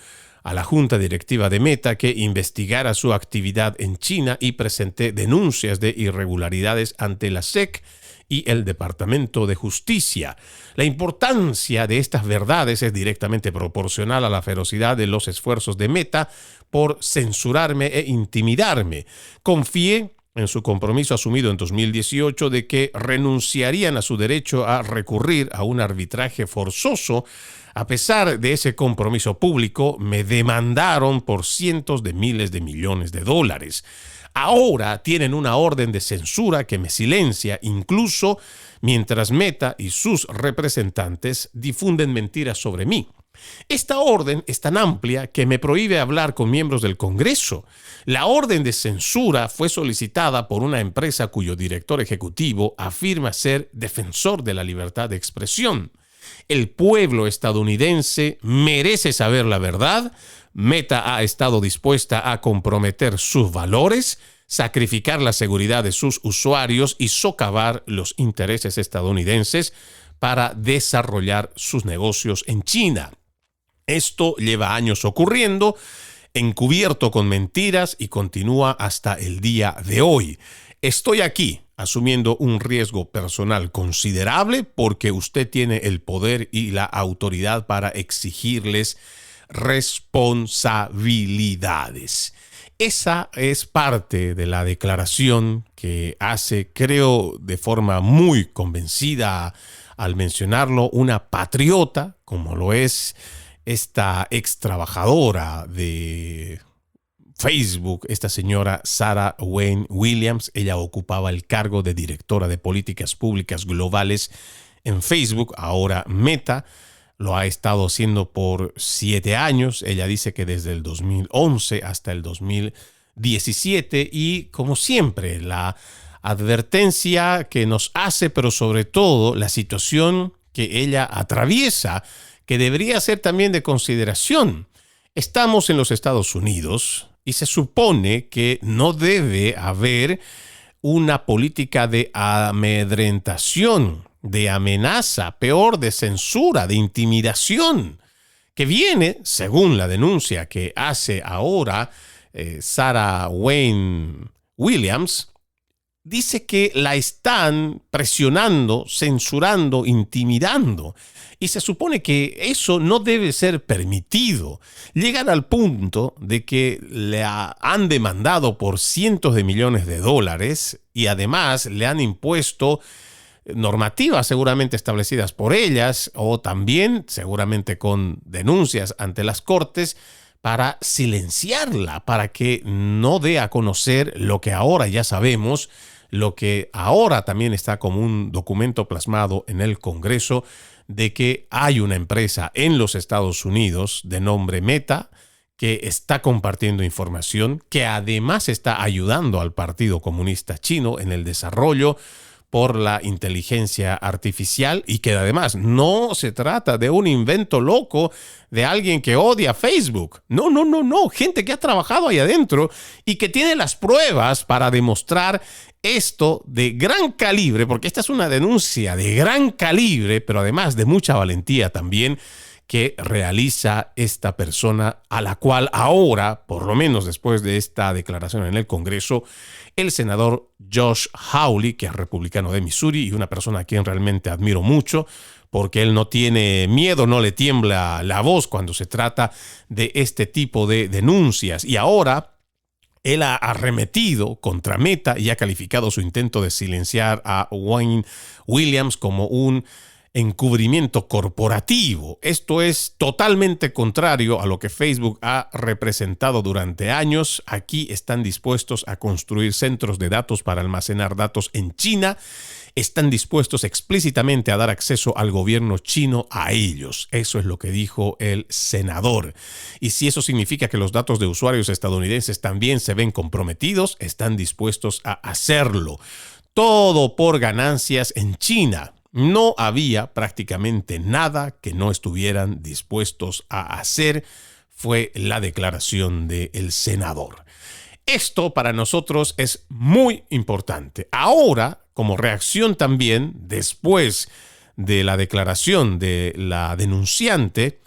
a la junta directiva de Meta que investigara su actividad en China y presenté denuncias de irregularidades ante la SEC y el Departamento de Justicia. La importancia de estas verdades es directamente proporcional a la ferocidad de los esfuerzos de Meta por censurarme e intimidarme. Confié en su compromiso asumido en 2018 de que renunciarían a su derecho a recurrir a un arbitraje forzoso. A pesar de ese compromiso público, me demandaron por cientos de miles de millones de dólares. Ahora tienen una orden de censura que me silencia, incluso mientras Meta y sus representantes difunden mentiras sobre mí. Esta orden es tan amplia que me prohíbe hablar con miembros del Congreso. La orden de censura fue solicitada por una empresa cuyo director ejecutivo afirma ser defensor de la libertad de expresión. El pueblo estadounidense merece saber la verdad. Meta ha estado dispuesta a comprometer sus valores, sacrificar la seguridad de sus usuarios y socavar los intereses estadounidenses para desarrollar sus negocios en China. Esto lleva años ocurriendo, encubierto con mentiras y continúa hasta el día de hoy. Estoy aquí asumiendo un riesgo personal considerable porque usted tiene el poder y la autoridad para exigirles responsabilidades. Esa es parte de la declaración que hace, creo, de forma muy convencida al mencionarlo, una patriota, como lo es esta ex trabajadora de Facebook, esta señora Sarah Wayne Williams. Ella ocupaba el cargo de directora de políticas públicas globales en Facebook, ahora Meta. Lo ha estado haciendo por 7 años. Ella dice que desde el 2011 hasta el 2017. Y como siempre, la advertencia que nos hace, pero sobre todo la situación que ella atraviesa, que debería ser también de consideración. Estamos en los Estados Unidos y se supone que no debe haber una política de amedrentación, de amenaza, peor, de censura, de intimidación, que viene, según la denuncia que hace ahora Sarah Wayne Williams, dice que la están presionando, censurando, intimidando. Y se supone que eso no debe ser permitido. Llegan al punto de que le han demandado por cientos de millones de dólares y además le han impuesto normativas seguramente establecidas por ellas o también seguramente con denuncias ante las cortes para silenciarla, para que no dé a conocer lo que ahora ya sabemos, lo que ahora también está como un documento plasmado en el Congreso, de que hay una empresa en los Estados Unidos de nombre Meta que está compartiendo información, que además está ayudando al Partido Comunista Chino en el desarrollo por la inteligencia artificial y que además no se trata de un invento loco de alguien que odia Facebook. No. Gente que ha trabajado ahí adentro y que tiene las pruebas para demostrar esto de gran calibre, porque esta es una denuncia de gran calibre, pero además de mucha valentía también, que realiza esta persona a la cual ahora, por lo menos después de esta declaración en el Congreso, el senador Josh Hawley, que es republicano de Missouri y una persona a quien realmente admiro mucho, porque él no tiene miedo, no le tiembla la voz cuando se trata de este tipo de denuncias. Y ahora él ha arremetido contra Meta y ha calificado su intento de silenciar a Wayne Williams como un encubrimiento corporativo. Esto es totalmente contrario a lo que Facebook ha representado durante años. Aquí están dispuestos a construir centros de datos para almacenar datos en China. Están dispuestos explícitamente a dar acceso al gobierno chino a ellos. Eso es lo que dijo el senador. Y si eso significa que los datos de usuarios estadounidenses también se ven comprometidos, están dispuestos a hacerlo. Todo por ganancias en China. No había prácticamente nada que no estuvieran dispuestos a hacer, fue la declaración del senador. Esto para nosotros es muy importante. Ahora, como reacción también, después de la declaración de la denunciante,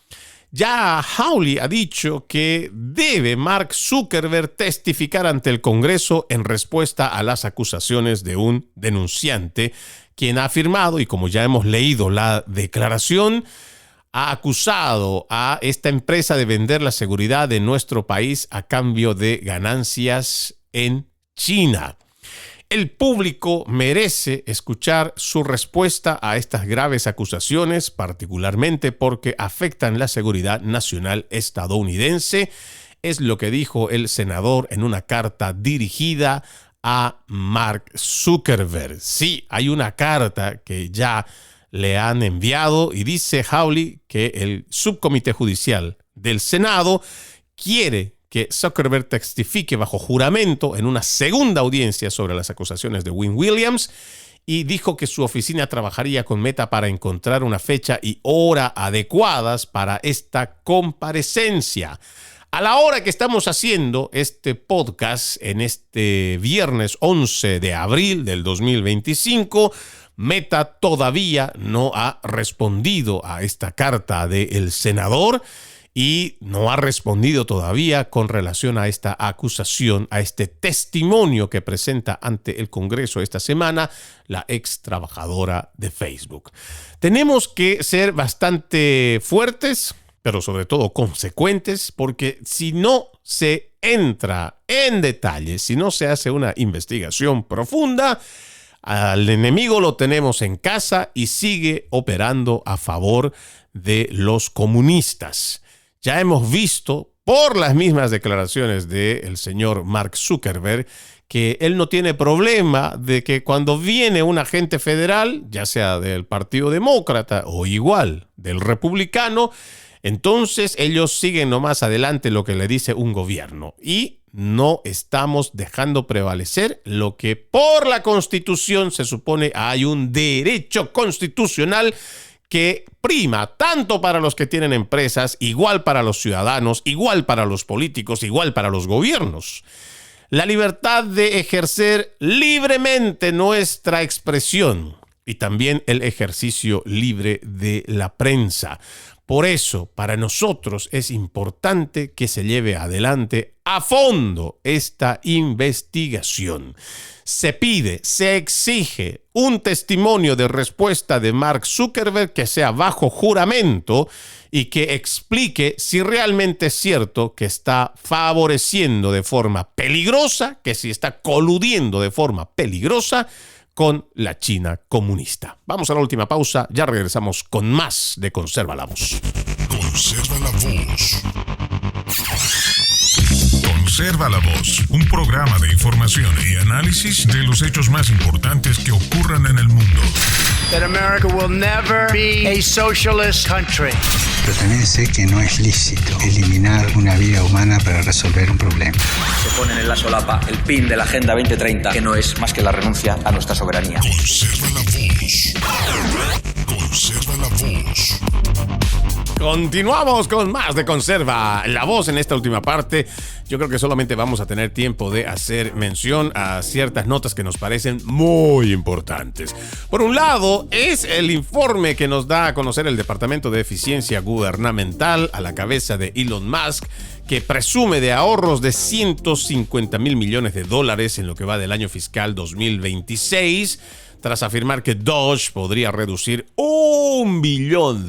Ya Hawley ha dicho que debe Mark Zuckerberg testificar ante el Congreso en respuesta a las acusaciones de un denunciante, quien ha afirmado, y como ya hemos leído la declaración, ha acusado a esta empresa de vender la seguridad de nuestro país a cambio de ganancias en China. El público merece escuchar su respuesta a estas graves acusaciones, particularmente porque afectan la seguridad nacional estadounidense. Es lo que dijo el senador en una carta dirigida a Mark Zuckerberg. Sí, hay una carta que ya le han enviado y dice Hawley que el subcomité judicial del Senado quiere que Zuckerberg testifique bajo juramento en una segunda audiencia sobre las acusaciones de Wynne Williams, y dijo que su oficina trabajaría con Meta para encontrar una fecha y hora adecuadas para esta comparecencia. A la hora que estamos haciendo este podcast, en este viernes 11 de abril del 2025, Meta todavía no ha respondido a esta carta del senador y no ha respondido todavía con relación a esta acusación, a este testimonio que presenta ante el Congreso esta semana la ex trabajadora de Facebook. Tenemos que ser bastante fuertes, pero sobre todo consecuentes, porque si no se entra en detalle, si no se hace una investigación profunda, al enemigo lo tenemos en casa y sigue operando a favor de los comunistas. Ya hemos visto por las mismas declaraciones del señor Mark Zuckerberg que él no tiene problema de que cuando viene un agente federal, ya sea del Partido Demócrata o igual del Republicano, entonces ellos siguen nomás adelante lo que le dice un gobierno y no estamos dejando prevalecer lo que por la Constitución se supone hay un derecho constitucional que prima tanto para los que tienen empresas, igual para los ciudadanos, igual para los políticos, igual para los gobiernos. La libertad de ejercer libremente nuestra expresión y también el ejercicio libre de la prensa. Por eso, para nosotros es importante que se lleve adelante a fondo esta investigación. Se pide, se exige un testimonio de respuesta de Mark Zuckerberg que sea bajo juramento y que explique si realmente es cierto que está favoreciendo de forma peligrosa, que si está coludiendo de forma peligrosa con la China comunista. Vamos a la última pausa, ya regresamos con más de Conserva la Voz. Conserva la Voz. Conserva la Voz, un programa de información y análisis de los hechos más importantes que ocurran en el mundo. That America will never be a socialist country. Pero también sé que no es lícito eliminar una vida humana para resolver un problema. Se ponen en la solapa el PIN de la Agenda 2030, que no es más que la renuncia a nuestra soberanía. Conserva la Voz. Conserva la Voz. Continuamos con más de Conserva la Voz. En esta última parte, yo creo que solamente vamos a tener tiempo de hacer mención a ciertas notas que nos parecen muy importantes. Por un lado, es el informe que nos da a conocer el Departamento de Eficiencia Gubernamental a la cabeza de Elon Musk, que presume de ahorros de $150 mil millones en lo que va del año fiscal 2026, tras afirmar que Doge podría reducir $1 billón.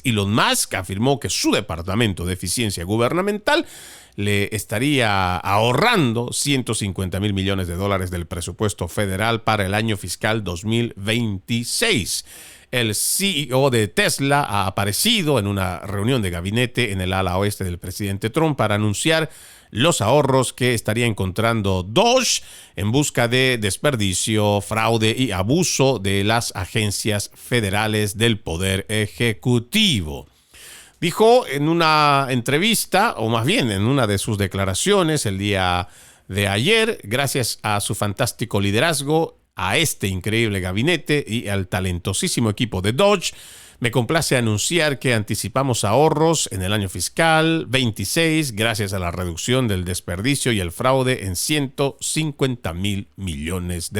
Elon Musk afirmó que su Departamento de Eficiencia Gubernamental le estaría ahorrando $150 mil millones del presupuesto federal para el año fiscal 2026. El CEO de Tesla ha aparecido en una reunión de gabinete en el ala oeste del presidente Trump para anunciar los ahorros que estaría encontrando Doge en busca de desperdicio, fraude y abuso de las agencias federales del Poder Ejecutivo. Dijo en una entrevista, o más bien en una de sus declaraciones el día de ayer, gracias a su fantástico liderazgo, a este increíble gabinete y al talentosísimo equipo de Doge, me complace anunciar que anticipamos ahorros en el año fiscal 26 gracias a la reducción del desperdicio y el fraude en $150 mil millones.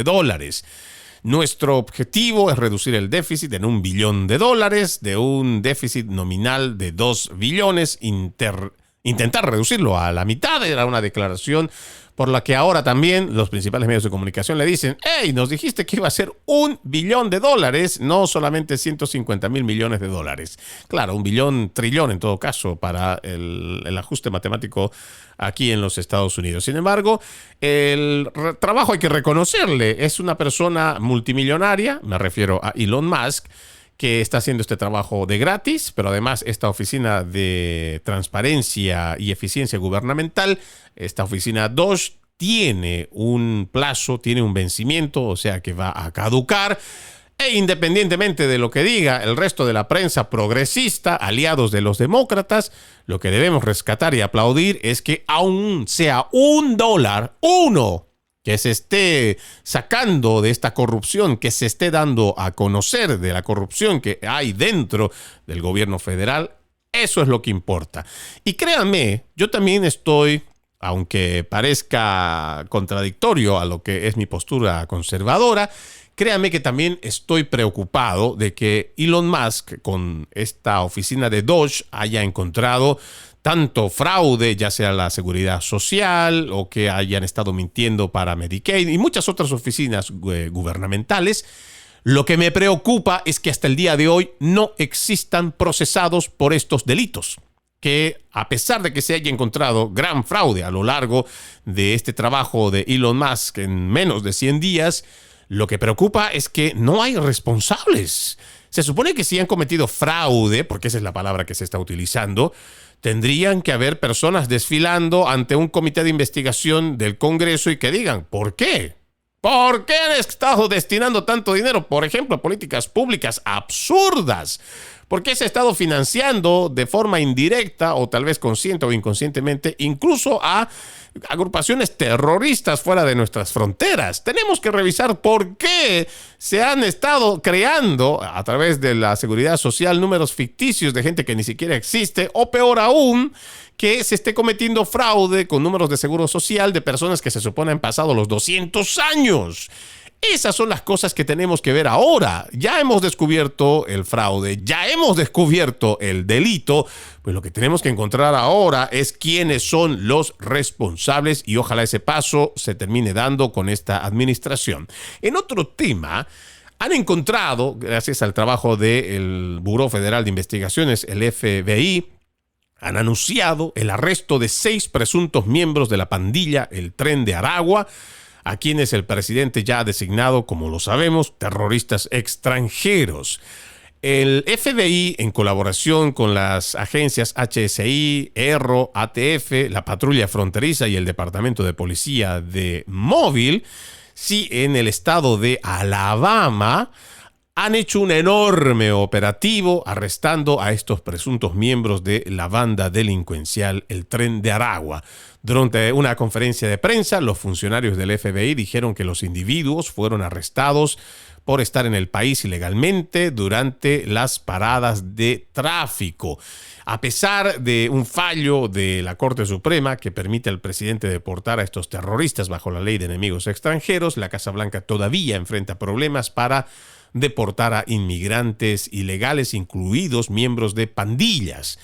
Nuestro objetivo es reducir el déficit en $1 billón, de un déficit nominal de 2 billones, intentar reducirlo a la mitad. Era una declaración por la que ahora también los principales medios de comunicación le dicen: hey, nos dijiste que iba a ser $1 billón, no solamente 150,000 millones de dólares. Claro, $1 billón, trillón en todo caso, para el ajuste matemático aquí en los Estados Unidos. Sin embargo, el trabajo hay que reconocerle. Es una persona multimillonaria, me refiero a Elon Musk, que está haciendo este trabajo de gratis, pero además esta oficina de transparencia y eficiencia gubernamental, esta oficina DOGE, tiene un plazo, tiene un vencimiento, o sea que va a caducar. E independientemente de lo que diga el resto de la prensa progresista, aliados de los demócratas, lo que debemos rescatar y aplaudir es que aún sea $1, que se esté sacando de esta corrupción, que se esté dando a conocer de la corrupción que hay dentro del gobierno federal, eso es lo que importa. Y créanme, yo también estoy, aunque parezca contradictorio a lo que es mi postura conservadora, créanme que también estoy preocupado de que Elon Musk, con esta oficina de DOGE, haya encontrado tanto fraude, ya sea la seguridad social o que hayan estado mintiendo para Medicaid y muchas otras oficinas gubernamentales. Lo que me preocupa es que hasta el día de hoy no existan procesados por estos delitos. Que a pesar de que se haya encontrado gran fraude a lo largo de este trabajo de Elon Musk en menos de 100 días, lo que preocupa es que no hay responsables. Se supone que si han cometido fraude, porque esa es la palabra que se está utilizando, tendrían que haber personas desfilando ante un comité de investigación del Congreso y que digan, ¿por qué? ¿Por qué han estado destinando tanto dinero, por ejemplo, a políticas públicas absurdas? ¿Por qué se ha estado financiando de forma indirecta o tal vez consciente o inconscientemente incluso a agrupaciones terroristas fuera de nuestras fronteras? Tenemos que revisar por qué se han estado creando a través de la seguridad social números ficticios de gente que ni siquiera existe, o peor aún, que se esté cometiendo fraude con números de seguro social de personas que se supone han pasado los 200 años. Esas son las cosas que tenemos que ver ahora. Ya hemos descubierto el fraude, ya hemos descubierto el delito, pues lo que tenemos que encontrar ahora es quiénes son los responsables y ojalá ese paso se termine dando con esta administración. En otro tema, han encontrado, gracias al trabajo del Buró Federal de Investigaciones, el FBI, han anunciado el arresto de 6 presuntos miembros de la pandilla El Tren de Aragua, a quienes el presidente ya ha designado, como lo sabemos, terroristas extranjeros. El FBI, en colaboración con las agencias HSI, ERRO, ATF, la Patrulla Fronteriza y el Departamento de Policía de Mobile, sí, en el estado de Alabama, han hecho un enorme operativo arrestando a estos presuntos miembros de la banda delincuencial El Tren de Aragua. Durante una conferencia de prensa, los funcionarios del FBI dijeron que los individuos fueron arrestados por estar en el país ilegalmente durante las paradas de tráfico. A pesar de un fallo de la Corte Suprema que permite al presidente deportar a estos terroristas bajo la ley de enemigos extranjeros, la Casa Blanca todavía enfrenta problemas para deportar a inmigrantes ilegales, incluidos miembros de pandillas.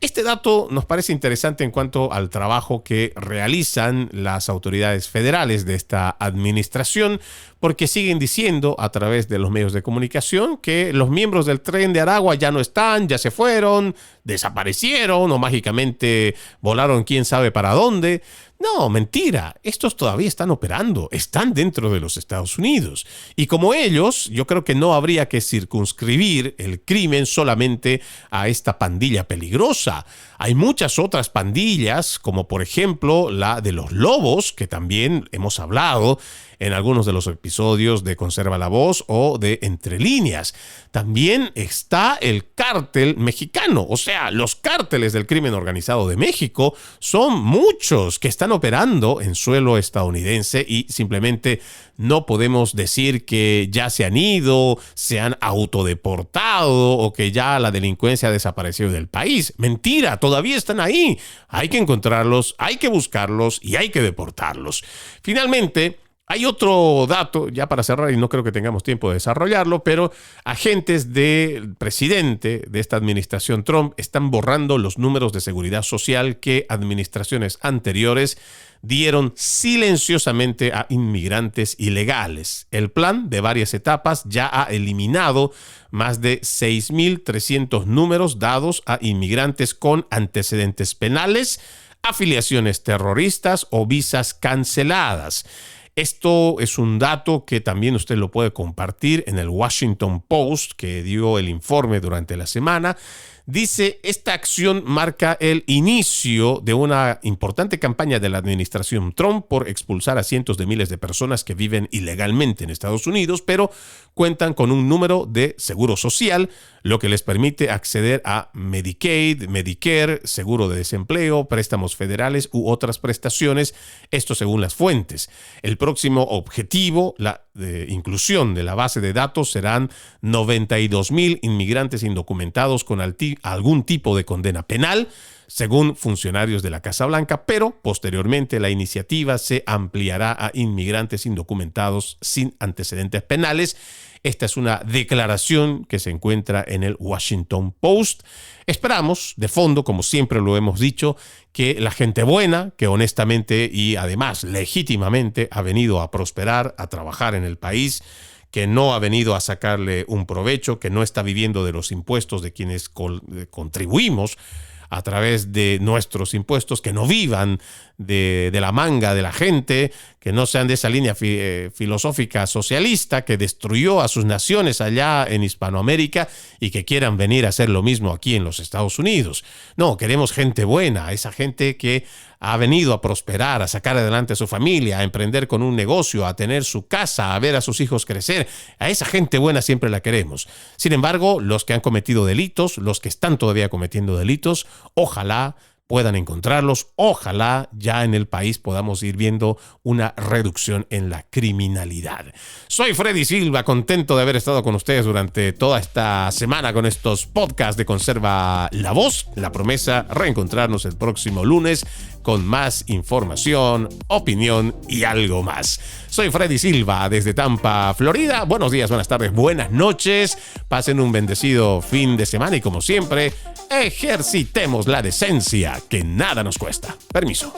Este dato nos parece interesante en cuanto al trabajo que realizan las autoridades federales de esta administración, porque siguen diciendo a través de los medios de comunicación que los miembros del Tren de Aragua ya no están, ya se fueron, desaparecieron o mágicamente volaron quién sabe para dónde. No, mentira. Estos todavía están operando, están dentro de los Estados Unidos. Y como ellos, yo creo que no habría que circunscribir el crimen solamente a esta pandilla peligrosa. Hay muchas otras pandillas, como por ejemplo la de los Lobos, que también hemos hablado en algunos de los episodios de Conserva la Voz o de Entre Líneas. También está el cártel mexicano, o sea, los cárteles del crimen organizado de México son muchos que están operando en suelo estadounidense y simplemente no podemos decir que ya se han ido, se han autodeportado o que ya la delincuencia ha desaparecido del país. Mentira, todavía están ahí. Hay que encontrarlos, hay que buscarlos y hay que deportarlos. Finalmente, Hay otro dato, ya para cerrar, y no creo que tengamos tiempo de desarrollarlo, pero agentes del presidente de esta administración Trump están borrando los números de seguridad social que administraciones anteriores dieron silenciosamente a inmigrantes ilegales. El plan de varias etapas ya ha eliminado más de 6.300 números dados a inmigrantes con antecedentes penales, afiliaciones terroristas o visas canceladas. Esto es un dato que también usted lo puede compartir en el Washington Post, que dio el informe durante la semana. Dice, esta acción marca el inicio de una importante campaña de la administración Trump por expulsar a cientos de miles de personas que viven ilegalmente en Estados Unidos, pero cuentan con un número de seguro social, lo que les permite acceder a Medicaid, Medicare, seguro de desempleo, préstamos federales u otras prestaciones, esto según las fuentes. El próximo objetivo, la inclusión de la base de datos, serán 92,000 inmigrantes indocumentados con algún tipo de condena penal, según funcionarios de la Casa Blanca, pero posteriormente la iniciativa se ampliará a inmigrantes indocumentados sin antecedentes penales. Esta es una declaración que se encuentra en el Washington Post. Esperamos, de fondo, como siempre lo hemos dicho, que la gente buena, que honestamente y además legítimamente ha venido a prosperar, a trabajar en el país, que no ha venido a sacarle un provecho, que no está viviendo de los impuestos de quienes contribuimos a través de nuestros impuestos, que no vivan de la manga de la gente, que no sean de esa línea filosófica socialista que destruyó a sus naciones allá en Hispanoamérica y que quieran venir a hacer lo mismo aquí en los Estados Unidos. No, queremos gente buena, esa gente que ha venido a prosperar, a sacar adelante a su familia, a emprender con un negocio, a tener su casa, a ver a sus hijos crecer. A esa gente buena siempre la queremos. Sin embargo, los que han cometido delitos, los que están todavía cometiendo delitos, ojalá puedan encontrarlos, ojalá ya en el país podamos ir viendo una reducción en la criminalidad. Soy Freddy Silva, contento de haber estado con ustedes durante toda esta semana con estos podcasts de Conserva la Voz. La promesa, reencontrarnos el próximo lunes con más información, opinión y algo más. Soy Freddy Silva desde Tampa, Florida. Buenos días, buenas tardes, buenas noches. Pasen un bendecido fin de semana y como siempre, ejercitemos la decencia que nada nos cuesta. Permiso.